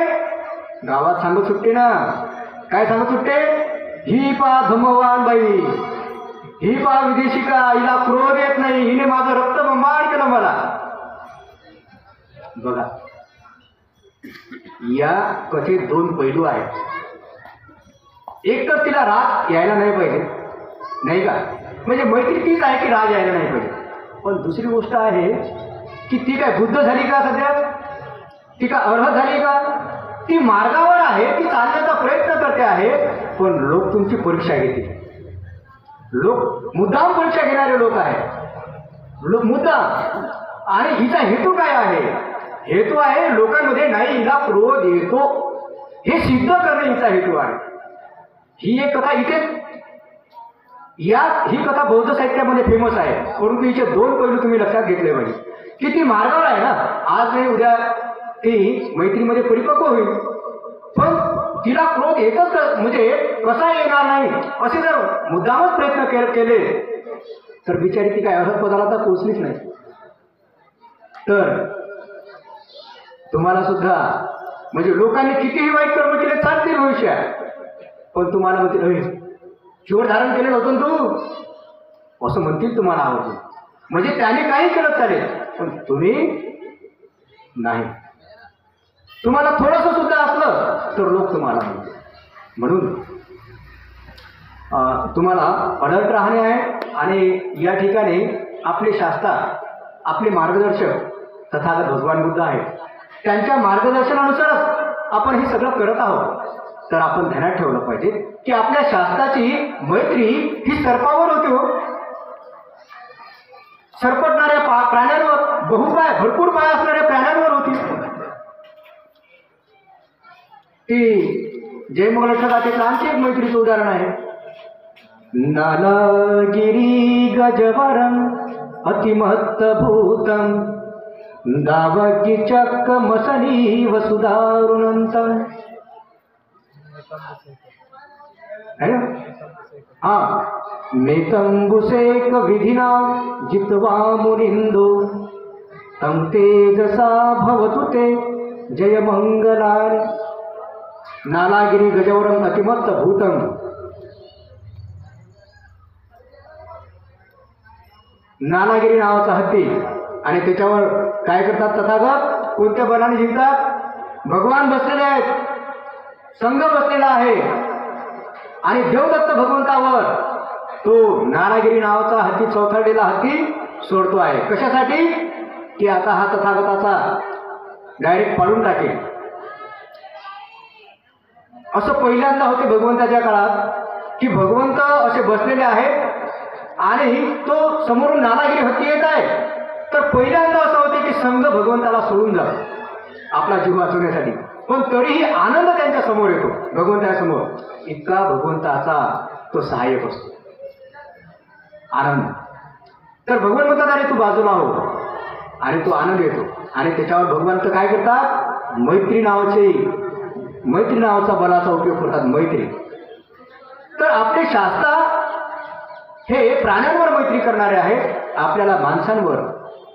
गावात सांगत सुटते ना. काय सांगत सुटते, ही पा धम्मवान बाई, ही पा विदेशिका, हिला क्रोध येत नाही, हिने माझं रक्तबंबाळ केलं मला. बघा या कथेत दोन पैलू आहेत. एक तर तिला राग यायला नाही पाहिजे, नाही का, म्हणजे मैत्री तीच आहे की राग यायला नाही पाहिजे. पण दुसरी गोष्ट आहे की ती काय बुद्ध झाली का सध्या, ती का अर्हत झाली का, ती मार्गावर आहे, ती चालण्याचा प्रयत्न करते आहे. पण लोक तुमची परीक्षा घेतील. लोक मुद्दाम परीक्षा घेणारे लोक आहेत, लोक मुद्दाम. आणि हिचा हेतू काय आहे, हेतू आहे लोकांमध्ये नाही हिला क्रोध येतो हे सिद्ध करणे हिचा हेतू आहे. ही एक कथा इथे ही कथा बौद्ध साहित्यामध्ये फेमस आहे. परंतु हिचे दोन पैलू तुम्ही लक्षात घेतले पाहिजे की ती मार्गावर आहे ना, आज नाही उद्या ती मैत्रीमध्ये परिपक्व होईल. पण तिला क्रोध येतच म्हणजे कसा येणार नाही असे जर मुद्दामच प्रयत्न केले तर बिचारी ती काय अर्हत पदाला तर पोचलीच नाही. तर तुम्हाला सुद्धा म्हणजे लोकांनी कितीही वाईट कर्म केले चालतील भविष्यात, पण तुम्हाला म्हणतील शिवर धारण केलेलं होतं तू असं म्हणतील तुम्हाला आवडतं. म्हणजे त्याने काही केलं चालेल पण तुम्ही नाही. तुम्हाला थोडंसं सुद्धा असलं तर लोक तुम्हाला म्हणतील. म्हणून तुम्हाला अलर्ट राहणे आहे. आणि या ठिकाणी आपले शास्त्र, आपले मार्गदर्शक तथागत भगवान बुद्ध आहेत, त्यांच्या मार्गदर्शनानुसारच आपण हे सगळं करत आहोत. तर आपण ध्यानात ठेवलं पाहिजे की आपल्या शास्त्राची मैत्री ही सर्पावर होती. हो, सरपटणाऱ्या प्राण्यांवर, भरपूर पाय असणाऱ्या प्राण्यांवर होती. ती जय मंगल गाथेतलं आणखी एक मैत्रीचं उदाहरण आहे. नालागिरी गजवरम अतिमहत्तभूतम दावकी चक्कमसनी वसुधारुणंतम. है ना? हाँ, नेतंबुसेक विधिना जित्वा मुनिंदो तम तेजसा भवतु ते जय मंगलानि. नालागिरी गजवरम अतिमत्त भूतम. नालागिरी नावाचा हत्ती आणि त्याच्यावर काय करतात तथागत, कोणत्या बलाने जिंकतात, भगवान बसलेले आहेत, संघ बसलेला आहे आणि देवदत्त भगवंतावर तो नालागिरी नावाचा हत्ती, चौथाडलेला हत्ती सोडतो आहे. कशासाठी की आता हा तथागताचा डायरेक्ट पाडून टाकेल. असं पहिल्यांदा होते भगवंताच्या काळात की भगवंत असे बसलेले आहेत आणि तो समोरून नालागिरी हत्ती येत आहे. तर पहिल्यांदा असं होते की संघ भगवंताला सोडून जा आपला जीव वाचवण्यासाठी. पण तरीही आनंद त्यांच्या समोर येतो, भगवंतासमोर. इतका भगवंताचा तो सहाय्यक असतो, आनंद. तर भगवान म्हणतात अरे तू बाजूला हो, आणि तो आनंद येतो. आणि त्याच्यावर भगवंत काय करतात, मैत्री नावाचा बलाचा उपयोग करतात, मैत्री. तर आपले शास्त्र हे प्राण्यांवर मैत्री करणारे आहेत. आपल्याला माणसांवर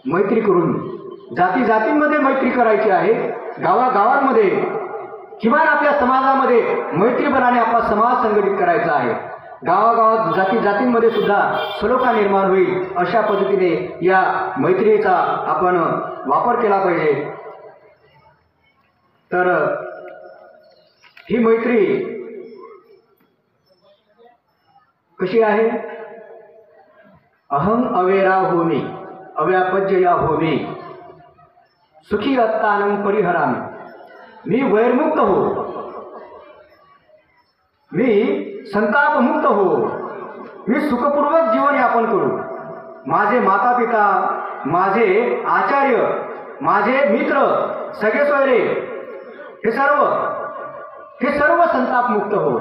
मैत्री करून जाती जातींमध्ये मैत्री करायची आहे. गावागावांमध्ये किमान आपल्या समाजामध्ये मैत्रीपणाने आपला समाज संघटित करायचा आहे. गावागावात जाती जातींमध्ये सुद्धा सलोखा निर्माण होईल अशा पद्धतीने या मैत्रीचा आपण वापर केला पाहिजे. तर ही मैत्री कशी आहे, अहम अवेरा होमी अव्यापज्यया होमी सुखी अत्तानं परिहरामी. मी वैरमुक्त हो, मी संतापमुक्त हो, मी सुखपूर्वक जीवन यापन करू. माझे माता पिता, माझे आचार्य, माझे मित्र, सगळे सोयरे हे सर्व संतापमुक्त हो,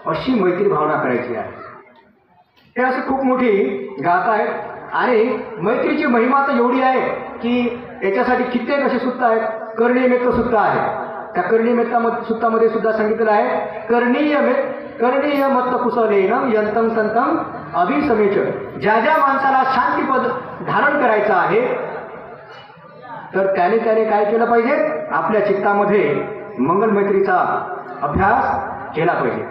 अशी मैत्री भावना करायची आहे. हे अशी खूप मोठी गाथा आहे. आणि मैत्रीची महिमा तर एवढी आहे की याच्यासाठी कित्येक असे सुत्त आहेत. कर्णीयमेत्त सुत्त आहे. त्या कर्णीयमेत्ता सुत्तामध्ये सुद्धा सांगितलेलं आहे, कर्णीय मत्त कुशलेन यंतम संतम अभिसमेच. ज्या ज्या माणसाला शांतीपद धारण करायचं आहे तर त्याने काय केलं पाहिजे, आपल्या चित्तामध्ये मंगल मैत्रीचा अभ्यास केला पाहिजे.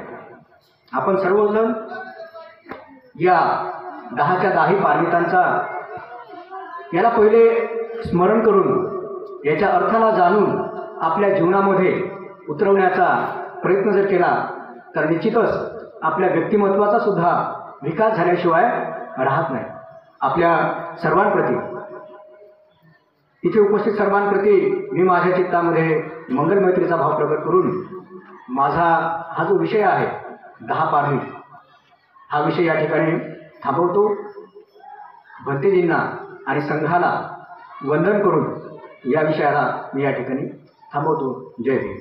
आपण सर्वजण या 10च्या 10 पारमितांचा याला पहिले स्मरण करून याच्या अर्थाला जाणून आपल्या जीवनामध्ये उतरवण्याचा प्रयत्न जर केला तर निश्चितच आपल्या व्यक्तिमत्वाचा सुद्धा विकास झाल्याशिवाय राहत नाही. आपल्या सर्वांप्रती, इथे उपस्थित सर्वांप्रती मी माझ्या चित्तामध्ये मंगलमैत्रीचा भाव प्रकट करून माझा हा जो विषय आहे 10 पारधी, हा विषय या ठिकाणी थांबवतो. भंतेजींना आणि संघाला वंदन करून या विषयाला मी या ठिकाणी थांबवतो. जय भीम.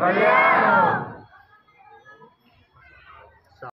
कल्याण